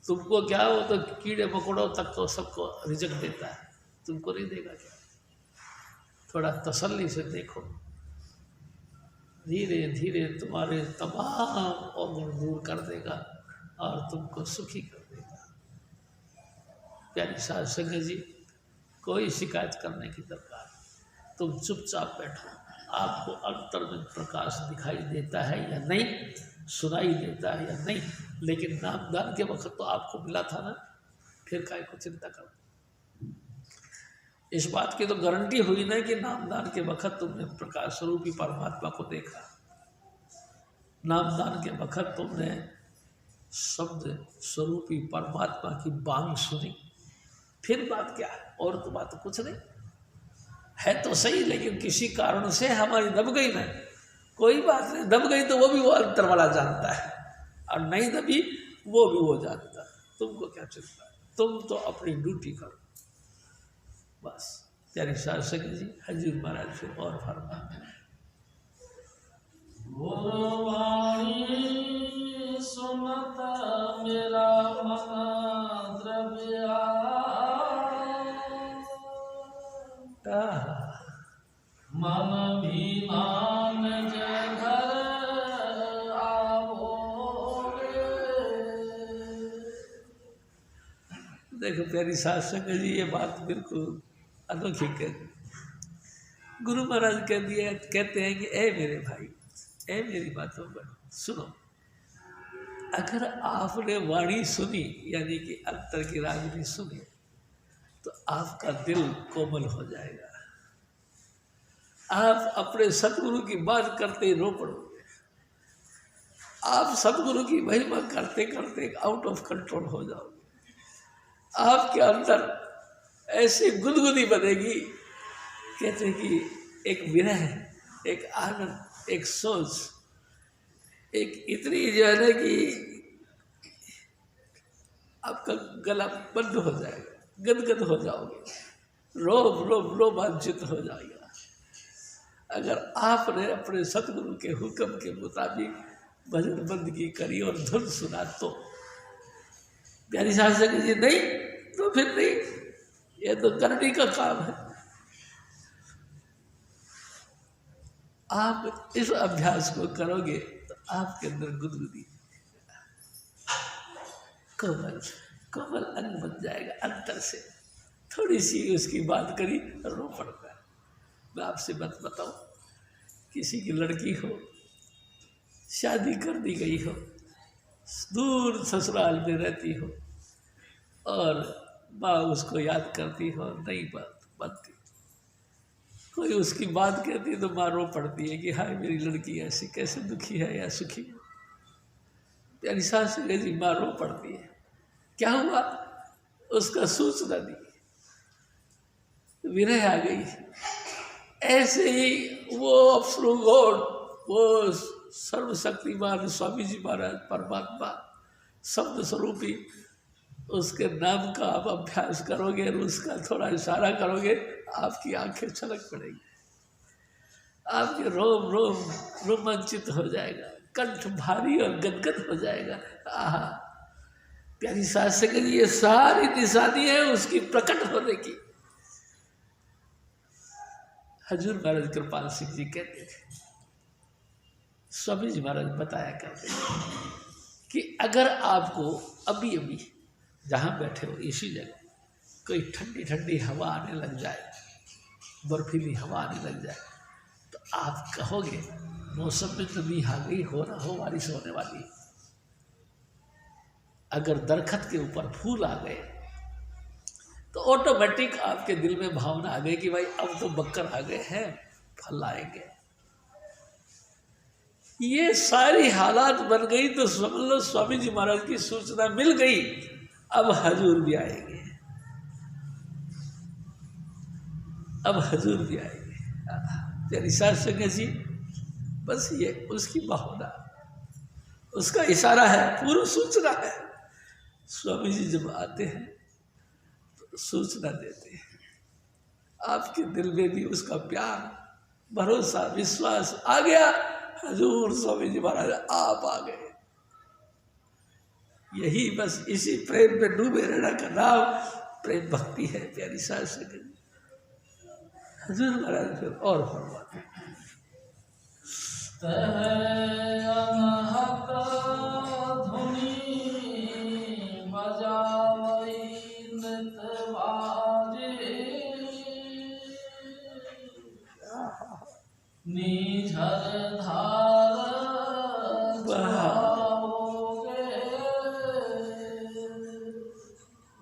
तुमको क्या, वो तो कीड़े मकोड़ों तक तो सबको रिजल्ट देता है, तुमको नहीं देगा क्या? थोड़ा तसल्ली से देखो, धीरे धीरे तुम्हारे तमाम अवगुण दूर कर देगा और तुमको सुखी कर देगा। प्यारी साध संगत जी, कोई शिकायत करने की दरकार, तुम चुपचाप बैठो। आपको अंतर में प्रकाश दिखाई देता है या नहीं, सुनाई देता है या नहीं, लेकिन नामदान के वक्त तो आपको मिला था ना, फिर काय को चिंता करो। इस बात की तो गारंटी हुई ना कि नामदान के वक्त तुमने प्रकाश स्वरूपी परमात्मा को देखा, नामदान के वक्त तुमने शब्द स्वरूपी परमात्मा की बांग सुनी, फिर बात क्या है? और तो बात कुछ नहीं है, तो सही, लेकिन किसी कारण से हमारी दब गई ना, कोई बात नहीं, दब गई तो वो अंतर वाला जानता है, और नहीं दबी वो भी वो जानता है। तुमको क्या चिंता है, तुम तो अपनी ड्यूटी करो बस। प्यारी साध संगत जी, हजूर महाराज फिर और फरमा, गुरुवाणी सुनत मेरा मन द्रव्या, मन भीनान जय घर आवोगे। देखो प्यारी साध संगत जी, ये बात बिल्कुल अनोखी कह दी। गुरु महाराज कहते हैं कि ए मेरे भाई, ए मेरी बातों पर सुनो, अगर आपने वाणी सुनी यानी कि अंतर की रागनी सुनी तो आपका दिल कोमल हो जाएगा। आप अपने सतगुरु की बात करते ही रो पड़ोगे। आप सतगुरु की महिमा करते करते आउट ऑफ कंट्रोल हो जाओगे। आपके अंदर ऐसी गुदगुदी बनेगी, कहते हैं कि एक विरह, एक आनंद, एक सोच, एक इतनी जो है ना कि आपका गला बंद हो जाएगा, गदगद हो जाओगे, रोमांचित हो जाएगा। अगर आपने अपने सतगुरु के हुक्म के मुताबिक भजन बंदगी करी और धुन सुना तो। प्यारी साध संगत जी, नहीं तो फिर नहीं, ये तो करने का काम है। आप इस अभ्यास को करोगे तो आपके अंदर गुदगुदी, कोमल अंग बन जाएगा। अंतर से थोड़ी सी उसकी बात करी, रो पड़ता है। मैं आपसे बात बताऊं, किसी की लड़की हो, शादी कर दी गई हो, दूर ससुराल में रहती हो और माँ उसको याद करती हो, नहीं बात बनती, कोई उसकी बात कहती तो माँ रो पड़ती है कि हाय मेरी लड़की ऐसी कैसे दुखी है या सुखी है। प्यारी सास जी माँ रो पड़ती है, क्या हुआ, उसका सूचना दी, विरह आ गई। ऐसे ही वो अप्सरू गॉड, वो सर्वशक्तिमान स्वामी जी महाराज परमात्मा शब्द स्वरूपी, उसके नाम का आप अभ्यास करोगे और उसका थोड़ा इशारा करोगे, आपकी आंखें छलक पड़ेगी, आपके रोम रोम रोमांचित हो जाएगा, कंठ भारी और गदगद हो जाएगा। आहा, प्यारी सास से कहिए ये सारी निशानी है उसकी प्रकट होने की। हजूर महाराज कृपाल सिंह जी कहते थे, स्वामी जी महाराज बताया करते थे कि अगर आपको अभी अभी जहाँ बैठे हो इसी जगह कोई ठंडी ठंडी हवा आने लग जाए, बर्फीली हवा आने लग जाए, तो आप कहोगे मौसम में नमी आ गई, हो ना हो बारिश होने वाली है। अगर दरखत के ऊपर फूल आ गए तो ऑटोमेटिक आपके दिल में भावना आ गई कि भाई अब तो बक्कर आ गए हैं, फल आएंगे। ये सारी हालात बन गई तो समझ लो स्वामी जी महाराज की सूचना मिल गई, अब हजूर भी आएंगे, अब हजूर भी आएंगे। तेरी सास संगत जी, बस ये उसकी भावना, उसका इशारा है, पूर्व सूचना है। स्वामी जी जब आते हैं तो सूचना देते हैं, आपके दिल में भी उसका प्यार, भरोसा, विश्वास आ गया, हजूर स्वामी जी महाराज आप आ गए। यही बस इसी प्रेम में डूबे रहना का नाम प्रेम भक्ति है। प्यारी सास संगत, हजूर महाराज फिर और फरमाते हैं,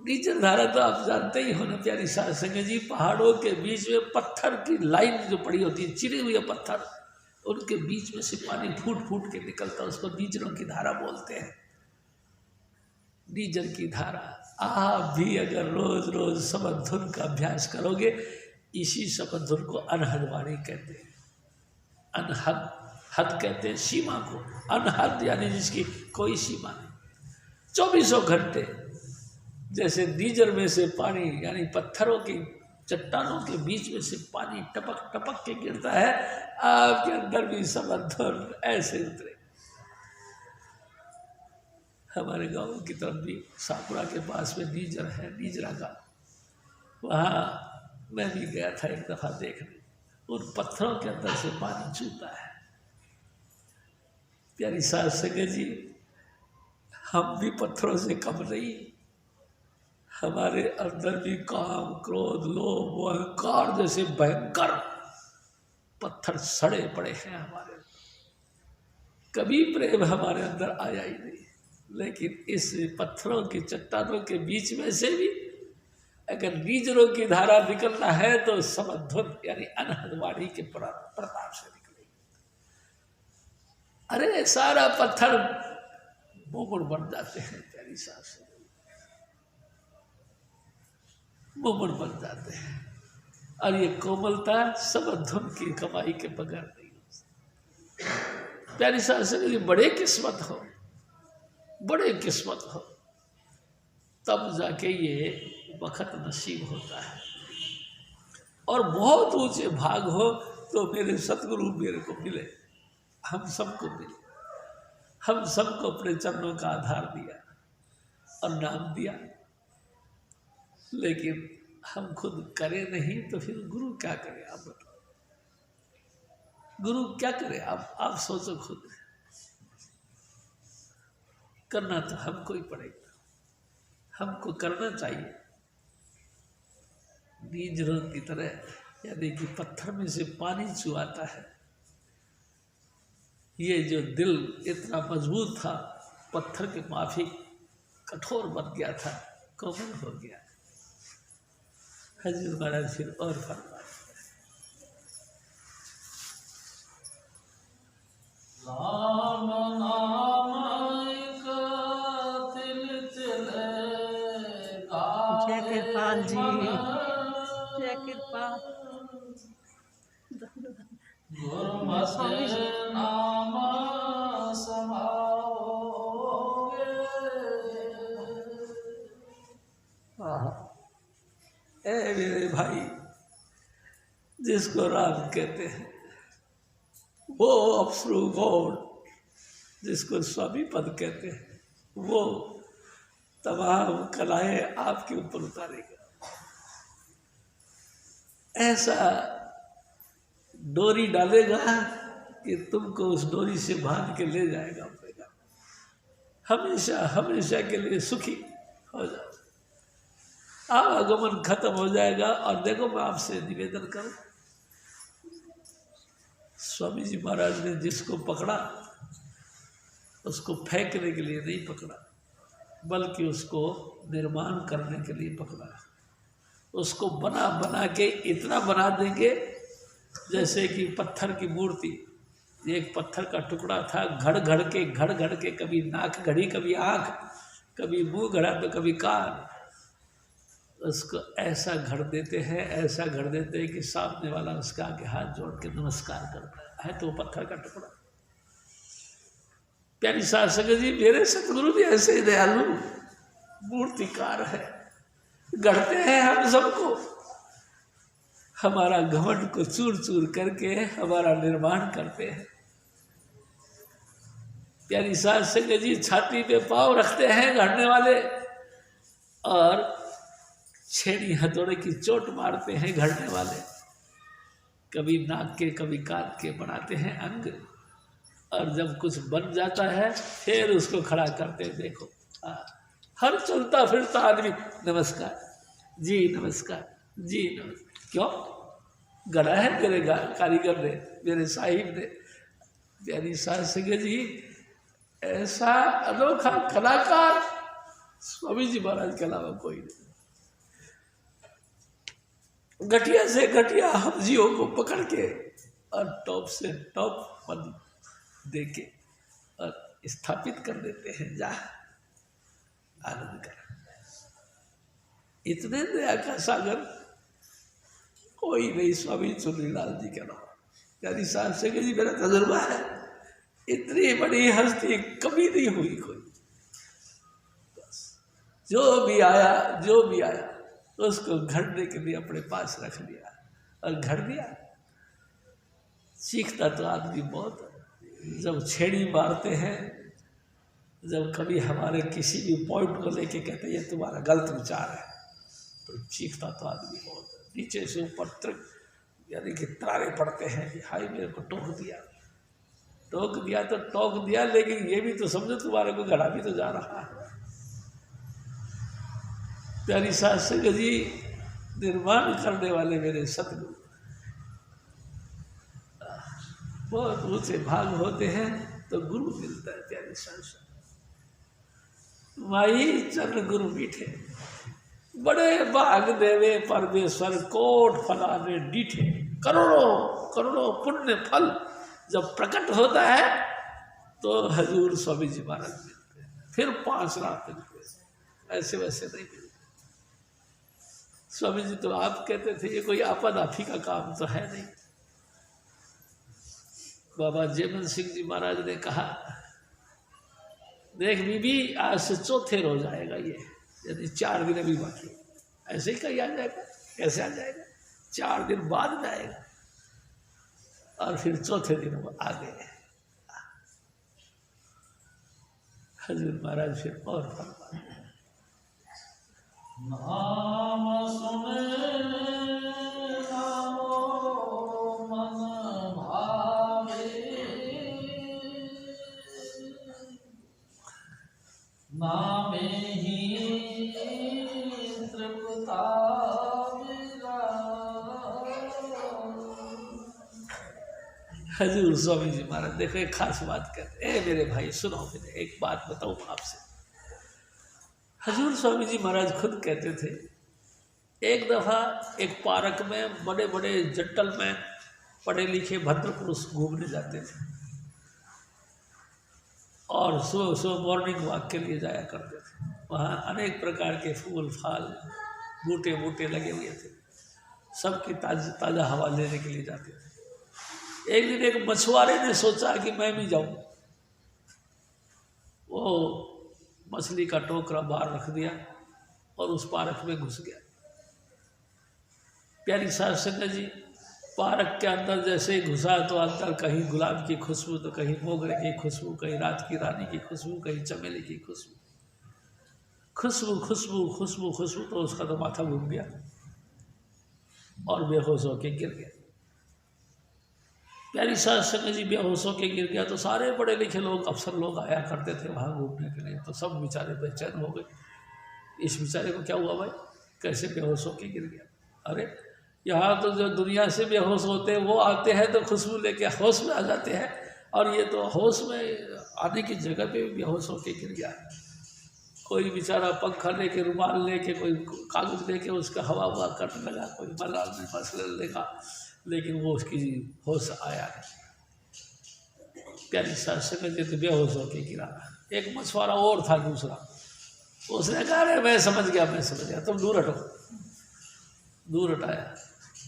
नीचर धारा तो आप जानते ही हो ना प्यारी सास संगत जी, पहाड़ों के बीच में पत्थर की लाइन जो पड़ी होती है, चिरे हुए पत्थर, उनके बीच में से पानी फूट फूट के निकलता, उसको नीजरों की धारा बोलते हैं। नीजर की धारा, आप भी अगर रोज रोज शबद धुन का अभ्यास करोगे, इसी शबद धुन को अनहद वाणी कहते हैं। अनहद, हद कहते हैं सीमा को, अनहद यानी जिसकी कोई सीमा नहीं। 24 घंटे जैसे नीजर में से पानी यानी पत्थरों की चट्टानों के बीच में से पानी टपक टपक के गिरता है, आपके अंदर भी समर्थन ऐसे उतरे। हमारे गांव की तरफ भी सापुरा के पास में नीजर है, नीजरा का, वहाँ मैं भी गया था एक दफ़ा देखने, उन पत्थरों के अंदर से पानी चूता है। प्यारी सास संगत जी, हम भी पत्थरों से कम नहीं, हमारे अंदर भी काम, क्रोध, लोभ, अहंकार जैसे भयंकर पत्थर सड़े पड़े हैं हमारे। कभी प्रेम हमारे अंदर आया ही नहीं, लेकिन इस पत्थरों की चट्टानों के बीच में से भी अगर नीजरों की धारा निकलना है तो समधुन यानी अनहद वाणी के प्रताप से निकलेगी। अरे सारा पत्थर मोमड़ बन जाते हैं प्यारी सास, मोमड़ बन जाते हैं। और ये कोमलता समधुन की कमाई के बगैर नहीं हो। प्यारी सास की बड़े किस्मत हो, बड़े किस्मत हो, तब जाके ये वक़्त नसीब होता है। और बहुत ऊंचे भाग हो तो मेरे सतगुरु मेरे को मिले, हम सबको मिले, हम सबको अपने चरणों का आधार दिया और नाम दिया, लेकिन हम खुद करें नहीं तो फिर गुरु क्या करे? आप बताओ, गुरु क्या करे? आप सोचो खुद। करना तो हमको ही पड़ेगा, हमको करना चाहिए। नीजरों की तरह यानी कि पत्थर में से पानी चुआता है। ये जो दिल इतना मजबूत था, पत्थर के माफिक कठोर बन गया था, कोमल हो गया। हजरत महाराज फिर और फरमाए, राम नाम एक तिल तिल जय कृपाल जी, गाए जय कृपाल। गुरुमते नाम समाओगे। ए मेरे भाई, जिसको राम कहते हैं, वो अप्सरू गौड़, जिसको स्वामी पद कहते हैं, वो तमाम कलाएं आपके ऊपर उतारेगा। ऐसा डोरी डालेगा कि तुमको उस डोरी से बांध के ले जाएगा, हमेशा हमेशा के लिए सुखी हो जाओ। आवागमन खत्म हो जाएगा। और देखो, मैं आपसे निवेदन करूं, स्वामी जी महाराज ने जिसको पकड़ा उसको फेंकने के लिए नहीं पकड़ा, बल्कि उसको निर्माण करने के लिए पकड़ा। उसको बना बना के इतना बना देंगे जैसे कि पत्थर की मूर्ति। एक पत्थर का टुकड़ा था, घड़ घड़ के कभी नाक घड़ी, कभी आँख, कभी मुंह घड़ा तो कभी कान। उसको ऐसा घड़ देते हैं, ऐसा घड़ देते हैं कि सामने वाला उसका आगे हाथ जोड़ के नमस्कार करता है। तो वो पत्थर का टुकड़ा। प्यारी साध संगत जी, मेरे सतगुरु भी ऐसे दयालु मूर्तिकार है, गढ़ते हैं हम सबको, हमारा घमंड को चूर चूर करके हमारा निर्माण करते हैं। प्यारी साध संगत जी, छाती पे पाँव रखते हैं गढ़ने वाले, और छेड़ी हथौड़े की चोट मारते हैं घड़ने वाले। कभी नाक के कभी कान के बनाते हैं अंग, और जब कुछ बन जाता है फिर उसको खड़ा करते हैं। देखो, हर चलता फिरता आदमी नमस्कार जी, नमस्कार जी, नमस्कार। क्यों? गढ़ा है मेरे कारीगर ने, मेरे साहिब ने। प्यारी साध संगत जी, ऐसा अनोखा कलाकार स्वामी जी महाराज के अलावा कोई नहीं। घटिया से घटिया हफ्जियों को पकड़ के और टॉप से टॉप पद दे के और स्थापित कर देते हैं। जा आनंद कर। इतने दया का सागर कोई नहीं स्वामी चुन्नीलाल जी के अलावा। यानी साहब से जी, मेरा तजुर्बा है, इतनी बड़ी हस्ती कभी नहीं हुई कोई। बस जो भी आया उसको घड़ने के लिए अपने पास रख लिया और घड़ दिया। सीखता तो आदमी बहुत है। जब छेड़ी मारते हैं, जब कभी हमारे किसी भी पॉइंट को लेके कहते हैं ये तुम्हारा गलत विचार है, तो सीखता तो आदमी बहुत है। नीचे से ऊपर तक यानी कि तारे पड़ते हैं कि हाई मेरे को टोक दिया तो टोक दिया, लेकिन ये भी तो समझो तुम्हारे को गड़ा भी तो जा रहा है। प्यारी साध संगत जी, निर्माण करने वाले मेरे सतगुरु बहुत ऊंचे भाग होते हैं तो गुरु मिलता है। प्यारी साध संगत, माई चरण गुरु मीठे, बड़े भाग देवे परमेश्वर, कोट फलाने डीठे। करोड़ों पुण्य फल जब प्रकट होता है तो हजूर स्वामी जी महाराज मिलते हैं। फिर 5 रात मिलते हैं, ऐसे वैसे नहीं मिलते। स्वामी जी तो आप कहते थे ये कोई आपादाफी का काम तो है नहीं। बाबा जयमल सिंह जी महाराज ने कहा, देख बीबी, आज से चौथे रोज आएगा ये, यदि 4 दिन अभी बाकी। ऐसे ही कहीं आ जाएगा? कैसे आ जाएगा? 4 दिन बाद में आएगा। और फिर चौथे दिन वो आ गए। हजूर महाराज फिर और फरमाए, नाम सुने नामो मन भावे, नामे ही तृप्ता विराजे। हजूर स्वामी जी महाराज देखो एक खास बात कहते, ए मेरे भाई सुनो, मेरे एक बात बताऊं आपसे। हजूर स्वामी जी महाराज खुद कहते थे, एक दफ़ा एक पार्क में बड़े बड़े जेंटलमैन, पढ़े लिखे भद्र पुरुष घूमने जाते थे और सुबह सुबह मॉर्निंग वॉक के लिए जाया करते थे। वहाँ अनेक प्रकार के फूल फाल बूटे बूटे लगे हुए थे, सबकी ताज़ा हवा लेने के लिए जाते थे। एक दिन एक मछुआरे ने सोचा कि मैं भी जाऊं। वो मछली का टोकरा बाहर रख दिया और उस पार्क में घुस गया। प्यारी साध संगत जी, पार्क के अंदर जैसे ही घुसा तो अंदर कहीं गुलाब की खुशबू, तो कहीं मोगरे की खुशबू, कहीं रात की रानी की खुशबू, कहीं चमेली की खुशबू, खुशबू खुशबू खुशबू खुशबू। तो उसका तो माथा घूम गया और बेहोश होके गिर गया। प्यारी साध संगत जी, बेहोश होके गिर गया तो सारे पढ़े लिखे लोग, अफसर लोग आया करते थे वहाँ घूमने के लिए, तो सब बेचारे बेचैन हो गए। इस बेचारे को क्या हुआ भाई, कैसे बेहोश होके गिर गया? अरे यहाँ तो जो दुनिया से बेहोश होते हैं वो आते हैं तो खुशबू लेके होश में आ जाते हैं, और ये तो होश में आने की जगह पे भी बेहोश होके गिर गया। कोई बेचारा पंखा लेके, रुमाल लेके, कोई कागज लेके उसका हवा हुआ करने लगा, कोई मलाल में मसले लगा, लेकिन वो उसकी होश आया नहीं। प्यारी साध संगत जी तो बेहोश होके गिरा। एक मछुआरा और था दूसरा, उसने कहा अरे मैं समझ गया, तुम दूर हटो। दूर हटाया,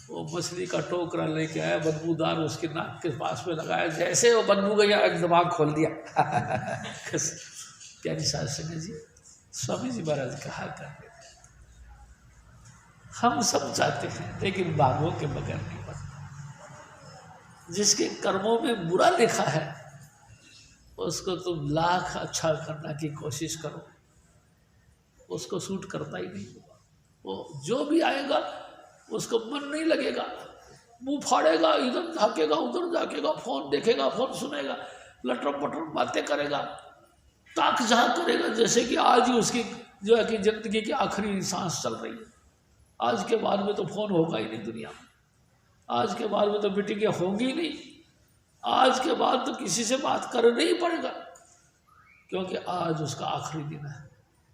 वो मछली का टोकरा लेके आया, बदबूदार, उसके नाक के पास में लगाया, जैसे वो बदबू गया एकदम आँख खोल दिया। प्यारी साध संगत जी, स्वामी जी महाराज कहा करते थे, हम सब चाहते हैं लेकिन बागों के बगैर नहीं बनता। जिसके कर्मों में बुरा लिखा है उसको तुम लाख अच्छा करने की कोशिश करो, उसको सूट करता ही नहीं होगा। वो जो भी आएगा उसको मन नहीं लगेगा, मुंह फाड़ेगा, इधर झाकेगा उधर झाकेगा, फोन देखेगा, फोन सुनेगा, लटर पटर बातें करेगा, ताक झाक करेगा, जैसे कि आज ही उसकी जो है कि जिंदगी की आखिरी सांस चल रही है। आज के बाद में तो फोन होगा ही नहीं दुनिया में, आज के बाद में तो मीटिंगें होंगी ही नहीं, आज के बाद तो किसी से बात करना ही पड़ेगा, क्योंकि आज उसका आखिरी दिन है।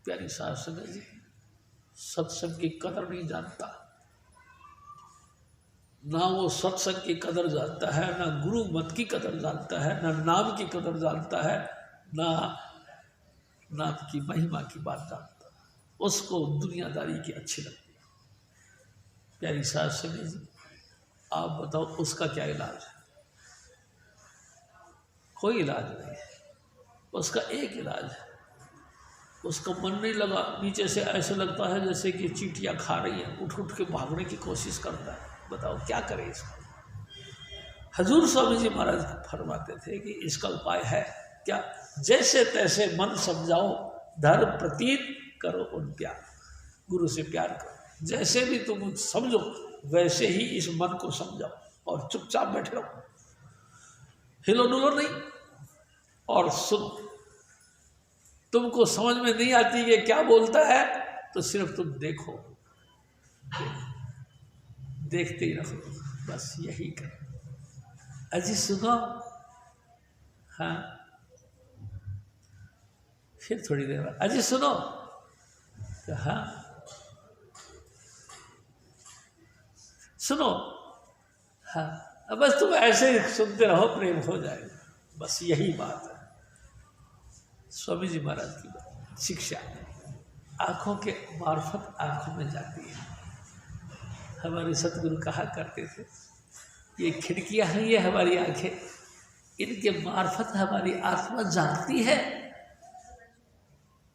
प्यारी साध संगत जी, सत्संग की कदर नहीं जानता, ना वो सत्संग की कदर जानता है, ना गुरु मत की कदर जानता है, ना नाम की कदर जानता है, ना नाम की महिमा की बात जानता है। उसको दुनियादारी की अच्छी लगती है। प्यारी साध संगत जी, आप बताओ उसका क्या इलाज है? कोई इलाज नहीं है। उसका एक इलाज है, उसका मन नहीं लगा, नीचे से ऐसे लगता है जैसे कि चींटियाँ खा रही है, उठ उठ के भागने की कोशिश करता है। बताओ क्या करे इसको? हजूर स्वामी जी महाराज फरमाते थे कि इसका उपाय है क्या? जैसे तैसे मन समझाओ, धर्म प्रतीत करो उन प्यार, गुरु से प्यार करो। जैसे भी तुम समझो वैसे ही इस मन को समझाओ और चुपचाप बैठे रहो, हिलो डुलो नहीं, और सुनो। तुमको समझ में नहीं आती कि क्या बोलता है तो सिर्फ तुम देखो, देखते ही रहो, बस यही करो। अजी सुनो, हाँ, फिर थोड़ी देर बाद अजी सुनो, तो हाँ सुनो, हाँ, बस तुम ऐसे ही सुनते रहो, प्रेम हो जाएगा। बस यही बात है स्वामी जी महाराज की शिक्षा। आँखों के मार्फत आँखों में जाती है। हमारे सतगुरु कहा करते थे, ये खिड़कियाँ हैं, ये हमारी आँखें, इनके मार्फत हमारी आत्मा जानती है।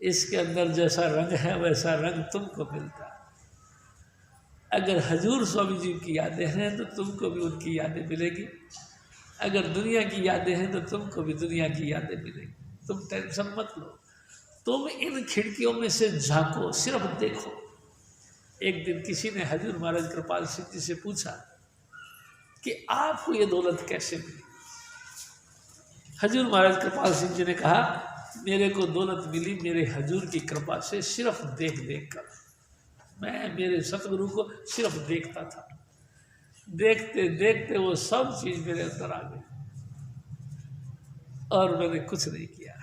इसके अंदर जैसा रंग है वैसा रंग तुमको मिलता है। अगर हजूर स्वामी जी की यादें हैं तो तुमको भी उनकी यादें मिलेगी, अगर दुनिया की यादें हैं तो तुमको भी दुनिया की यादें मिलेगी। तुम टेंशन मत लो, तुम इन खिड़कियों में से झांको, सिर्फ देखो। एक दिन किसी ने हजूर महाराज कृपाल सिंह जी से पूछा कि आपको ये दौलत कैसे मिली? हजूर महाराज कृपाल सिंह जी ने कहा, मेरे को दौलत मिली मेरे हजूर की कृपा से, सिर्फ देख देख कर। मैं मेरे सतगुरु को सिर्फ देखता था, देखते देखते वो सब चीज़ मेरे अंदर आ गई। और मैंने कुछ नहीं किया।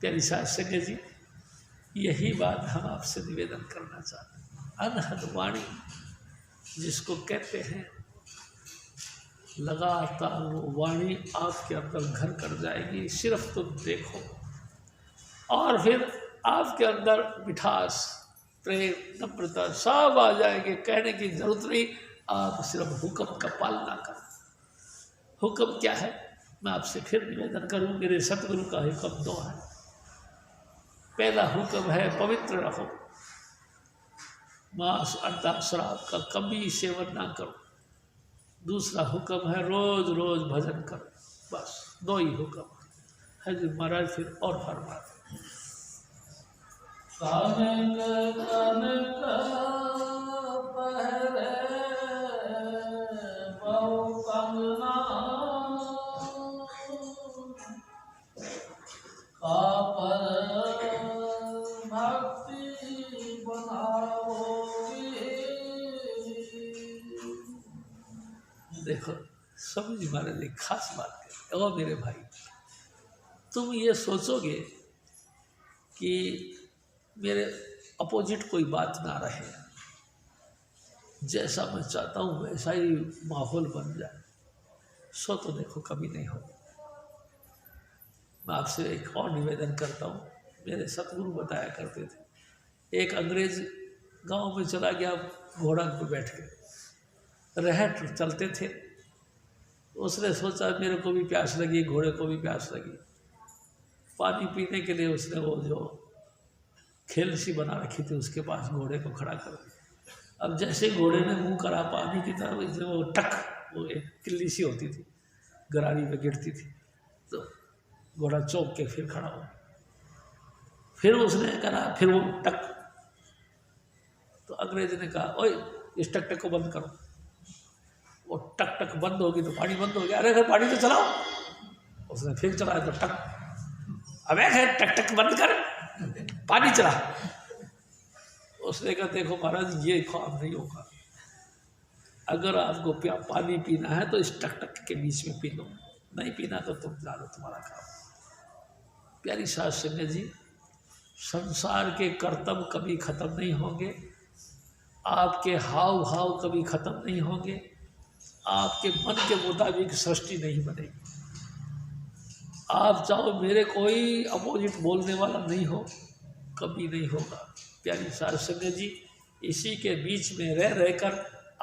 प्यारी साथ संगत जी, यही बात हम आपसे निवेदन करना चाहते हैं। अनहद वाणी जिसको कहते हैं, लगातार वो वाणी आपके अंदर घर कर जाएगी। सिर्फ तुम देखो और फिर आपके अंदर मिठास, प्रेम, नम्रता सब आ जाएंगे। कहने की जरूरत नहीं, आप सिर्फ हुक्म का पालना करो। हुक्म क्या है? मैं आपसे फिर निवेदन करूं, मेरे सतगुरु का हुक्म दो है। पहला हुक्म है पवित्र रहो, मांस, अंडा, शराब का कभी सेवन ना करो। दूसरा हुक्म है रोज रोज भजन करो। बस दो ही हुक्म है जी महाराज। फिर और फरमा देखो समझ महाराज एक खास बात है। और मेरे भाई, तुम ये सोचोगे कि मेरे अपोजिट कोई बात ना रहे, जैसा मैं चाहता हूँ वैसा ही माहौल बन जाए, सो तो देखो कभी नहीं होगा। मैं आपसे एक और निवेदन करता हूँ। मेरे सतगुरु बताया करते थे, एक अंग्रेज गांव में चला गया घोड़ा पर बैठ के, रहट चलते थे। उसने सोचा मेरे को भी प्यास लगी, घोड़े को भी प्यास लगी। पानी पीने के लिए उसने वो जो खेल सी बना रखी थी उसके पास घोड़े को खड़ा कर दिया। अब जैसे घोड़े ने मुंह करा पानी की तरफ, इसमें वो टक, वो एक किल्ली सी होती थी गरारी में गिरती थी, तो घोड़ा चौंक के फिर खड़ा हो। फिर उसने करा, फिर वो टक, तो अंग्रेज ने कहा ओए इस टक टक को बंद करो। वो टक टक बंद होगी तो पानी बंद हो गया। अरे फिर पानी तो चलाओ। उसने फिर चलाया तो टक, अबे टक टक बंद कर, पानी चला। उसने कहा देखो महाराज ये काम नहीं होगा, अगर आपको पानी पीना है तो इस टक टक के बीच में पी लो, नहीं पीना तो तुम जानो, तुम्हारा काम। प्यारी साध संगत जी, संसार के कर्तव्य कभी खत्म नहीं होंगे, आपके हाव भाव कभी खत्म नहीं होंगे, आपके मन के मुताबिक सृष्टि नहीं बनेगी। आप चाहो मेरे कोई अपोजिट बोलने वाला नहीं हो, कभी नहीं होगा। प्यारी साध संगत जी, इसी के बीच में रह रहकर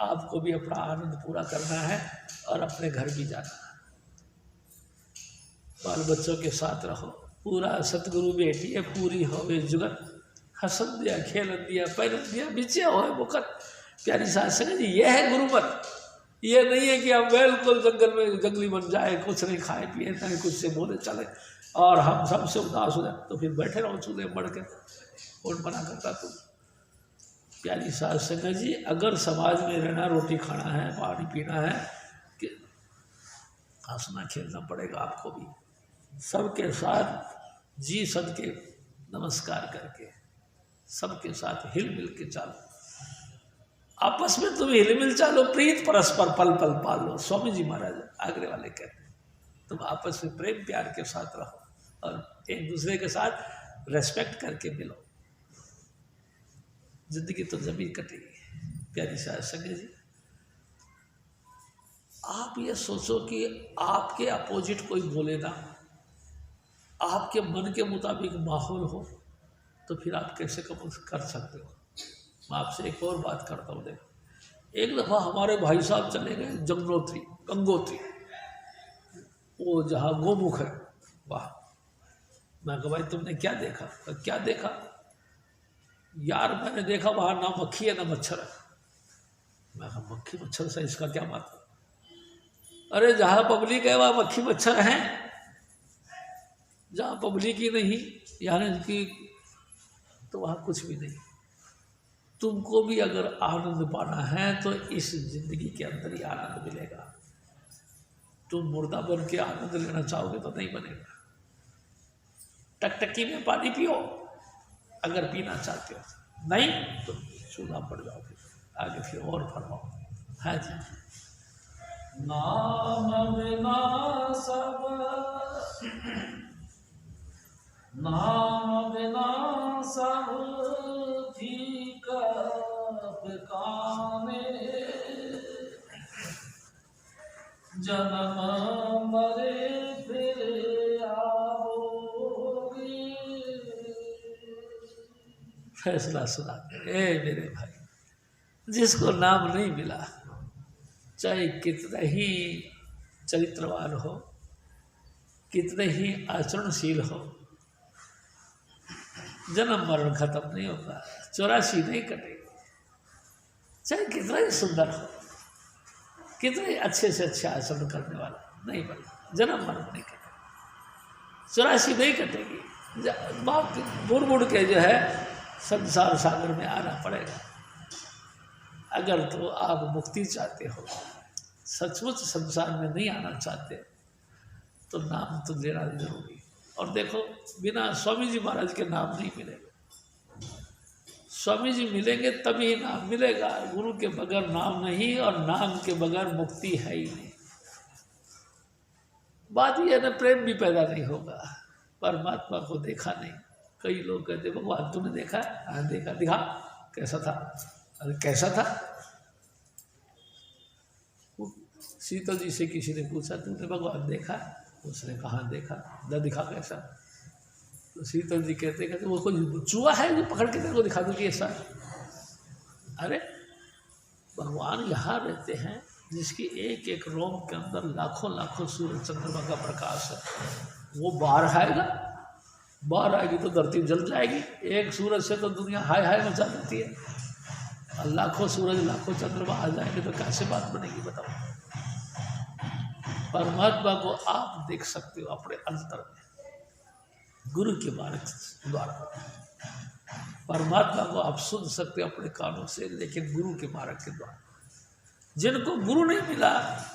आपको भी अपना आनंद पूरा करना है और अपने घर भी जाना है। बाल बच्चों के साथ रहो। पूरा सतगुरु बेटी है, पूरी होवे जुगत, हसन दिया, खेलन दिया, पैरन दिया, बिचे होए मुकत। प्यारी साध संगत जी, यह है गुरुमत। ये नहीं है कि हम बिल्कुल जंगल में जंगली बन जाए, कुछ नहीं खाए पिए, नहीं कुछ से बोले चले और हम सबसे उदास हो जाए, तो फिर बैठे रहो चूल्हे बढ़ के, कौन बना करता तुम। प्यारी साध संगत जी, अगर समाज में रहना, रोटी खाना है, पानी पीना है, कि हंसना खेलना पड़ेगा आपको भी। सबके साथ जी सद के नमस्कार करके, सबके साथ हिल मिल के चालो। आपस में तुम हिल मिल चालो, प्रीत परस्पर पल पल पालो। स्वामी जी महाराज आगरे वाले कहते हैं, तुम आपस में प्रेम प्यार के साथ रहो और एक दूसरे के साथ रेस्पेक्ट करके मिलो, जिंदगी तो जमीन कटेगी। प्यारी साध संगत जी, आप ये सोचो कि आपके अपोजिट कोई बोले ना, आपके मन के मुताबिक माहौल हो, तो फिर आप कैसे कर सकते हो। मैं आपसे एक और बात करता हूँ। देखो, एक दफ़ा हमारे भाई साहब चले गए गंगोत्री, वो जहाँ गोमुख है वहाँ। मैं कहा भाई तुमने क्या देखा? क्या देखा यार? मैंने देखा वहाँ ना मक्खी है ना मच्छर है। मैं कहा मक्खी मच्छर से इसका क्या मतलब? अरे जहाँ पब्लिक है वहाँ मक्खी मच्छर हैं, जहाँ पब्लिक ही नहीं यानी कि, तो वहाँ कुछ भी नहीं। तुमको भी अगर आनंद पाना है तो इस जिंदगी के अंदर ही आनंद मिलेगा। तुम मुर्दा बन के आनंद लेना चाहोगे तो नहीं बनेगा। टकटकी में पानी पियो अगर पीना चाहते हो, नहीं तो चूल्हा पड़ जाओगे। आगे फिर और फरमाओ। हाँ जी। नाम बिना सब नाम बिना सब फीका बेकाने जन्म मरे फिर आओगे। फैसला सुना ए मेरे भाई, जिसको नाम नहीं मिला, चाहे कितना ही चरित्रवान हो, कितने ही आचरणशील हो, जन्म मरण खत्म नहीं होगा, 84 नहीं कटेगी। चाहे कितना ही सुंदर हो, कितने अच्छे से अच्छे आचरण करने वाला नहीं बना, जन्म मरण नहीं कटेगा, 84 नहीं कटेगी। बुड़ बुड़ के जो है संसार सागर में आना पड़ेगा। अगर तो आप मुक्ति चाहते हो, सचमुच संसार में नहीं आना चाहते, तो नाम तो लेना जरूरी। और देखो, बिना स्वामी जी महाराज के नाम नहीं मिलेगा। स्वामी जी मिलेंगे तभी नाम मिलेगा। गुरु के बगैर नाम नहीं, और नाम के बगैर मुक्ति है ही नहीं। बात यह ना, प्रेम भी पैदा नहीं होगा। परमात्मा को देखा नहीं। कई लोग कहते भगवान तुमने देखा है? हाँ देखा। दिखा कैसा था? अरे कैसा था? सीता जी से किसी ने पूछा तुमने भगवान देखा? उसने कहा देखा। न दिखा कैसा? तो सीता जी कहते वो कोई चूहा है जो पकड़ के तेरे को दिखा दूँगी ऐसा? अरे भगवान यहाँ रहते हैं जिसकी एक एक रोम के अंदर लाखों लाखों सूर्य चंद्रमा का प्रकाश है। वो बाहर आएगा, बाहर आएगी तो धरती जल जाएगी। एक सूरज से तो दुनिया हाय हाय मचा देती है, और लाखों सूरज लाखों चंद्रमा आ जाएंगे तो कैसे बात बनेगी बताओ। परमात्मा को आप देख सकते हो अपने अंतर में, गुरु के मार्ग द्वारा। परमात्मा को आप सुन सकते हो अपने कानों से, लेकिन गुरु के मार्ग के द्वारा। जिनको गुरु नहीं मिला,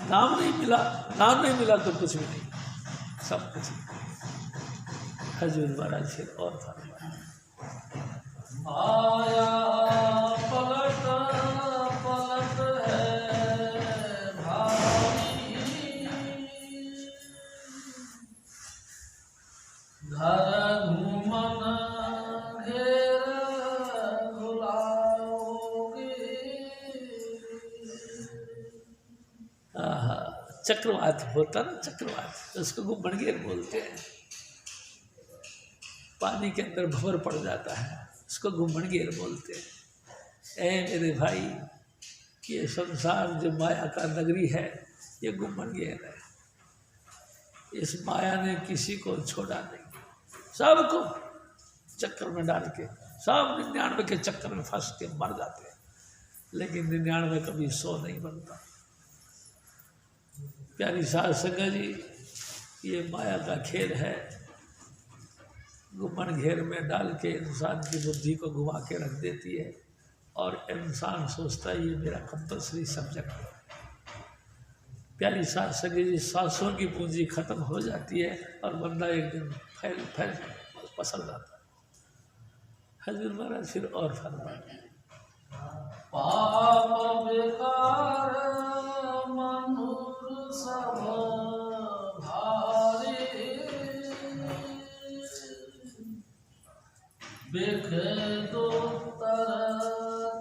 नाम नहीं मिला, नाम नहीं मिला तो कुछ भी नहीं, सब कुछ नहीं। हजूर महाराज फिर और आया पलट पलट है भारी, घर घूमन घेर घुलाओगे। चक्रवात होता ना, चक्रवात, उसको घुमनगेर बोलते हैं। पानी के अंदर भंवर पड़ जाता है, उसको घुमनगेर बोलते हैं। ऐ मेरे भाई, ये संसार जो माया का नगरी है, ये घुमनगेर है। इस माया ने किसी को छोड़ा नहीं, सबको चक्कर में डाल के, सब 99 के चक्कर में फंस के मर जाते हैं, लेकिन 99 कभी 100 नहीं बनता। प्यारी साध संगत जी, ये माया का खेल है। घुमन घेर में डाल के इंसान की बुद्धि को घुमा के रख देती है, और इंसान सोचता है ये मेरा कंपल्सरी सब्जेक्ट है। प्यारी साध संगत जी, सांसों की पूंजी खत्म हो जाती है और बंदा एक दिन फैल पसर जाता है। हजूर महाराज फिर और फरमाते हैं, पाप बेकार मनुर सब भारी, बेखे दो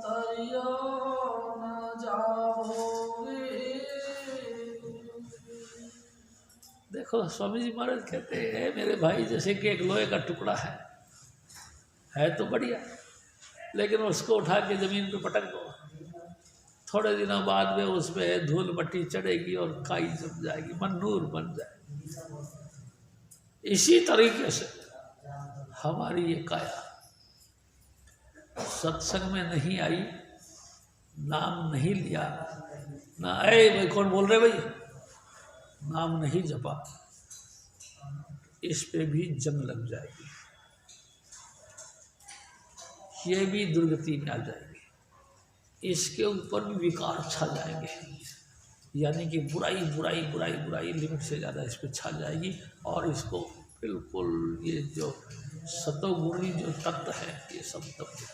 तरियो न जाओगे। देखो स्वामी जी महाराज कहते हैं मेरे भाई, जैसे कि एक लोहे का टुकड़ा है तो बढ़िया, लेकिन उसको उठा के ज़मीन पे पटक दो, थोड़े दिनों बाद में उसमें धूल मट्टी चढ़ेगी और काई जम जाएगी, मन्नूर बन जाएगी। इसी तरीके से हमारी ये काया सत्संग में नहीं आई, नाम नहीं लिया, ना आए भाई कौन बोल रहे भाई, नाम नहीं जपा, इस पे भी जंग लग जाएगी, ये भी दुर्गति में आ जाएगी, इसके ऊपर भी विकार छा जाएंगे, यानी कि बुराई बुराई बुराई बुराई लिमिट से ज़्यादा इस पर छा जाएगी, और इसको बिल्कुल ये जो सतोगुणी जो तत्व है ये सब तत्व।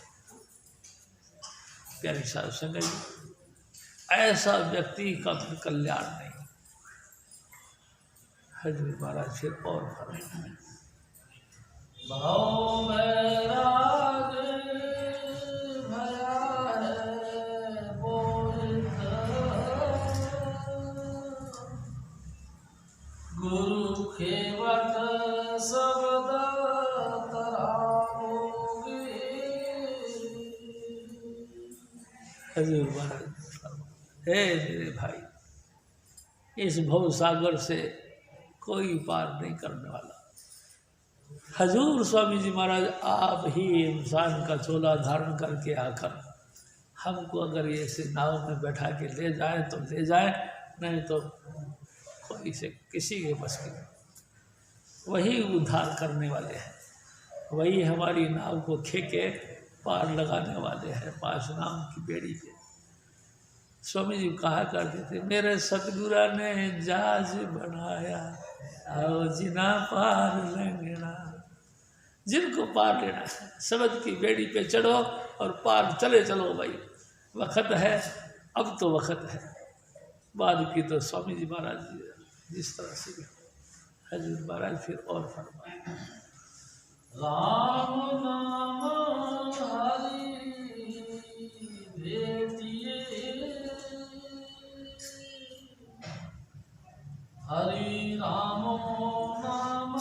प्यारी साध संगत जी, ऐसा व्यक्ति का कल्याण नहीं। हजूर महाराज फिर और फरमाए, भाव बैराग भया है बोहित, गुरु खेवट शब्द तराओगे। हजूर महाराज फरमाए, हे मेरे भाई, इस भव सागर से कोई पार नहीं करने वाला। हजूर स्वामी जी महाराज आप ही इंसान का चोला धारण करके आकर हमको अगर ये से नाव में बैठा के ले जाए तो ले जाए, नहीं तो कोई से किसी के बस की। वही उद्धार करने वाले हैं, वही हमारी नाव को खेके पार लगाने वाले हैं पास नाम की बेड़ी पे। स्वामी जी कहा करते थे, मेरे सतगुरा ने जहाज बनाया आओ जिना पार लेंगना। जिनको पार लेना है शब्द की बेड़ी पे चढ़ो और पार चले चलो भाई। वक़्त है, अब तो वक़्त है, बाद की तो स्वामी जी महाराज जी जिस तरह से भी। हजूर महाराज फिर और फरमाए, राम नाम हरि भेटिए, हरि राम नाम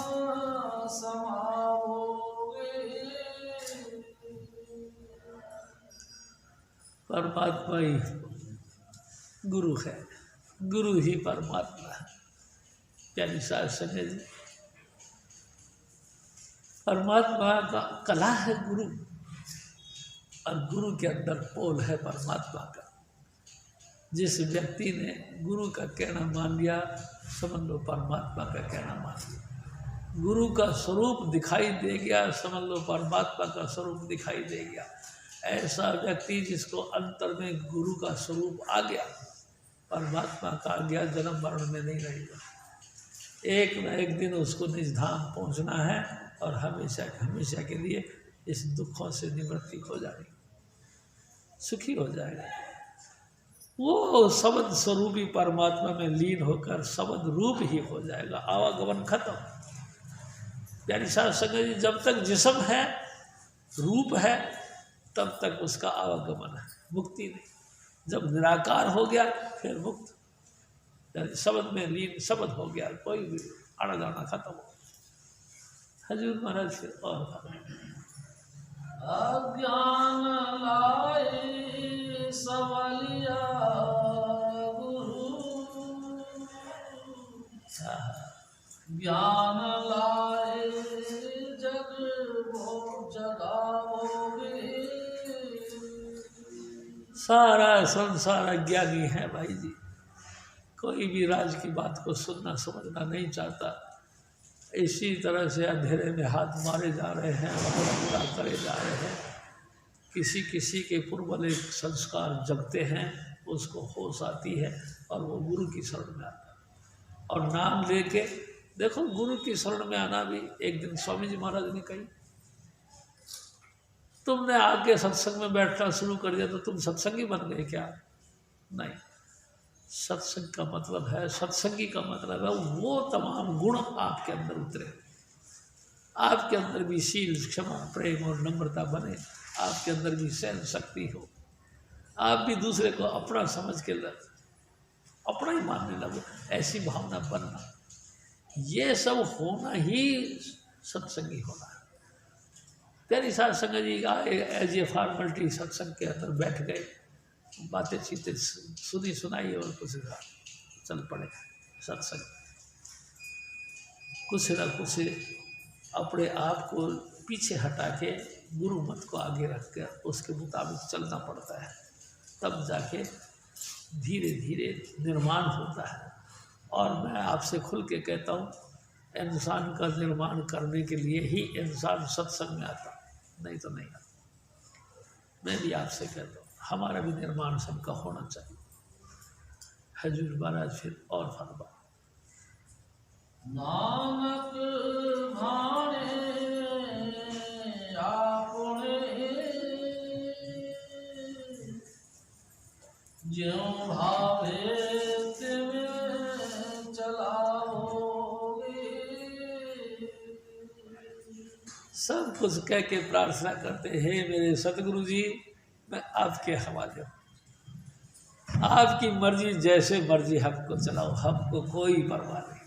समाओगे। परमात्मा ही गुरु है, गुरु ही परमात्मा है। प्यारी साध संगत जी, परमात्मा का कला है गुरु, और गुरु के अंदर पोल है परमात्मा का। जिस व्यक्ति ने गुरु का कहना मान लिया, समझ लो परमात्मा का कहना मान लिया। गुरु का स्वरूप दिखाई दे गया, समझ लो परमात्मा का स्वरूप दिखाई दे गया। ऐसा व्यक्ति जिसको अंतर में गुरु का स्वरूप आ गया, परमात्मा का आ गया, जन्म मरण में नहीं रहेगा। एक न एक दिन उसको निज धाम पहुँचना है और हमेशा हमेशा के लिए इस दुखों से निवृत्ति हो जाएगी, सुखी हो जाएगा। वो शब्द स्वरूपी परमात्मा में लीन होकर शब्द रूप ही हो जाएगा, आवागमन खत्म। यानी साथ संगत जी, जब तक जिस्म है, रूप है, तब तक उसका आवागमन है, मुक्ति नहीं। जब निराकार हो गया फिर मुक्त, यानी शब्द में लीन शब्द हो गया, कोई भी आना जाना खत्म हो। हजूर महाराज फिर और अज्ञान लाए सवलिया गुरु, ज्ञान लाए जग वो जगाओगे। सारा संसार अज्ञानी है भाई जी, कोई भी राज की बात को सुनना समझना नहीं चाहता। इसी तरह से अंधेरे में हाथ मारे जा रहे हैं, पूरा करे जा रहे हैं। किसी किसी के पूर्वले संस्कार जगते हैं, उसको होश आती है और वो गुरु की शरण में आता है। और नाम लेके देखो, गुरु की शरण में आना भी एक दिन स्वामी जी महाराज ने कही, तुमने आके सत्संग में बैठना शुरू कर दिया तो तुम सत्संगी बन गए क्या? नहीं, सत्संग का मतलब है, सत्संगी का मतलब है वो तमाम गुण आपके अंदर उतरे, आपके अंदर भी शील, क्षमा, प्रेम और नम्रता बने, आपके अंदर भी सहन शक्ति हो, आप भी दूसरे को अपना समझ के अपना ही मानने लगो, ऐसी भावना बनना, ये सब होना ही सत्संगी होना है। प्यारी साध संगत जी आए एज ए फॉर्मेलिटी सत्संग के अंदर बैठ गए, बातें चीतें सुनी सुनाई और कुछ चल पड़े सत्संग। कुछ न कुछ अपने आप को पीछे हटा के गुरु मत को आगे रख कर उसके मुताबिक चलना पड़ता है, तब जाके धीरे धीरे निर्माण होता है। और मैं आपसे खुल के कहता हूँ, इंसान का निर्माण करने के लिए ही इंसान सत्संग में आता, नहीं तो नहीं आता। मैं भी आपसे कहता हूँ, हमारा भी निर्माण सबका होना चाहिए। हजूर महाराज फिर और फरमा, नानक भाणे आपने ज्यों भावे तिवें चलाओगे। सब कुछ कह के प्रार्थना करते हैं, हे मेरे सतगुरु जी, मैं आपके हवाले हूँ, आपकी मर्जी, जैसे मर्जी हमको चलाओ, हमको कोई परवाह नहीं,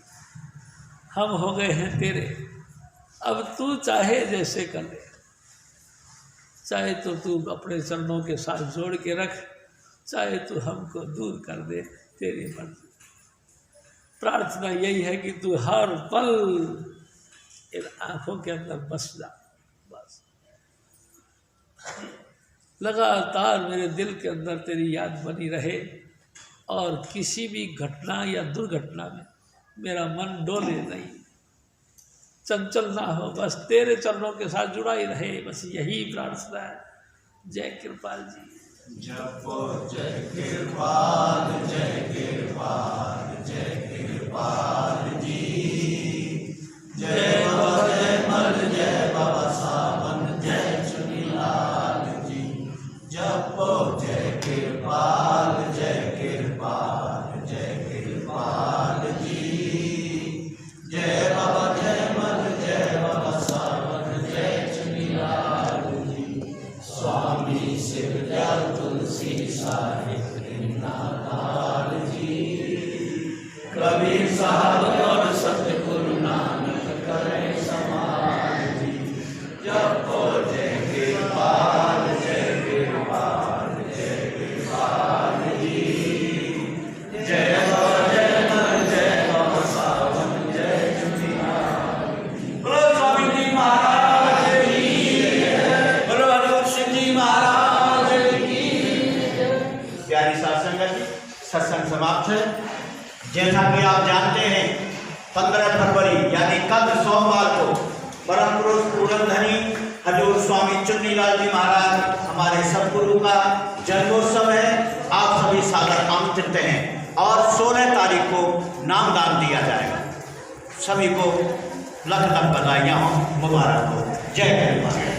हम हो गए हैं तेरे, अब तू चाहे जैसे कर ले, चाहे तो तू अपने चरणों के साथ जोड़ के रख, चाहे तो हमको दूर कर दे, तेरी मर्जी। प्रार्थना यही है कि तू हर पल इन आँखों के अंदर बस जा, बस लगातार मेरे दिल के अंदर तेरी याद बनी रहे, और किसी भी घटना या दुर्घटना में मेरा मन डोले नहीं, चंचल ना हो, बस तेरे चरणों के साथ जुड़ा ही रहे, बस यही प्रार्थना है। जय कृपाल जी। जपो जय कृपाल, जय कृपाल, जय कृपाल जी। जय बाबा जय मल, जय बाबा सावन, जय चुनीलाल जी। जपो जय कृपाल, जय कृपाल, जय कृपाल जी। जय बाबा जय मल, जय बाबा सावन, जय चुनीलाल जी। स्वामी शिवदयाल तुलसी साहिब नाथाल जी। कबीर साहब और सतगुरु नानक करें समाल जी। जपो जय कृपाल, जय कृपाल, जय कृपाल जी। जय बाबा जय मल, जय बाबा सावन, जय चुनीलाल जी। बोलो स्वामी जी महाराज की, बोलो हरिओम सिंह जी महाराज की। प्यारी साध संगत जी, सत्संग समाप्त है। जैसा कि आप जानते हैं 15 फरवरी यानी कल सोमवार को परम पुरुष पूर्णधनी हजूर स्वामी चुन्नीलाल जी महाराज हमारे सतगुरु का जन्मोत्सव है। आप सभी सादर आमंत्रित हैं और 16 तारीख को नामदान दिया जाएगा। सभी को लख लख बधाइयाँ हों, मुबारक हो। जय कृपाल।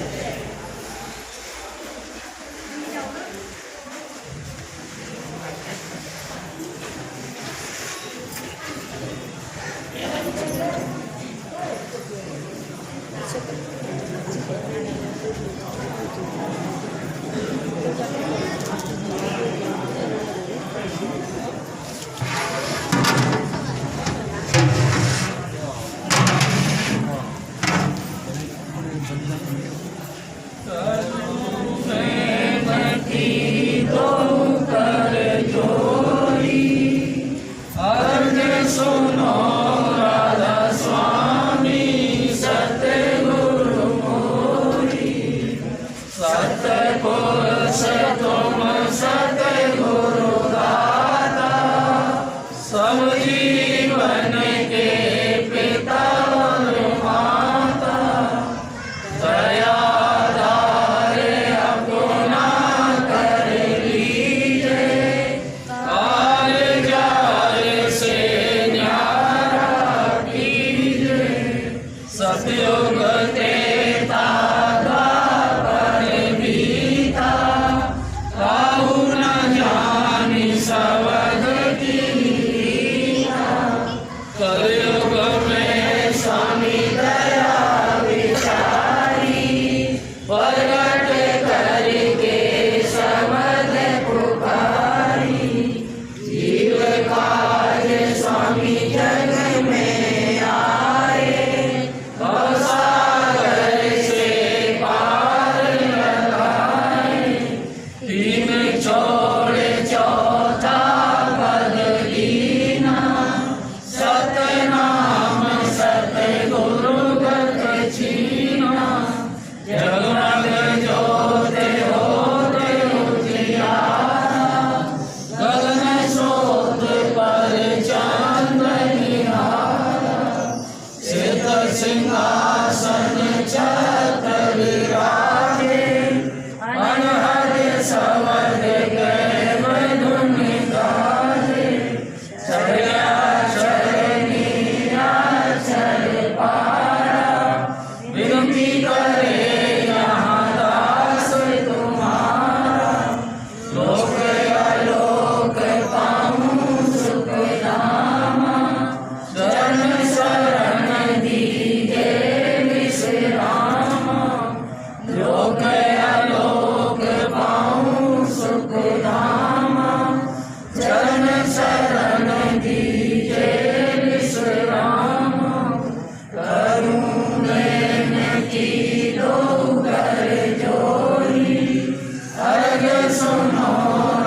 सिंहासन चक्र विराजे, अनहद समर्थ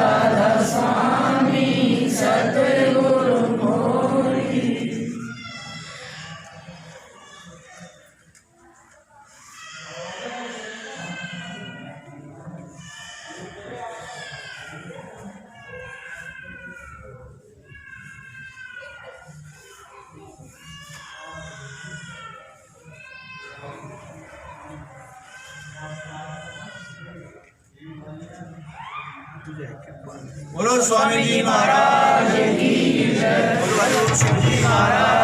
राधा स्वामी सतगुरु मोरी। बोलो स्वामी जी महाराज की जय। बोलो हरिओम शिव जी महाराज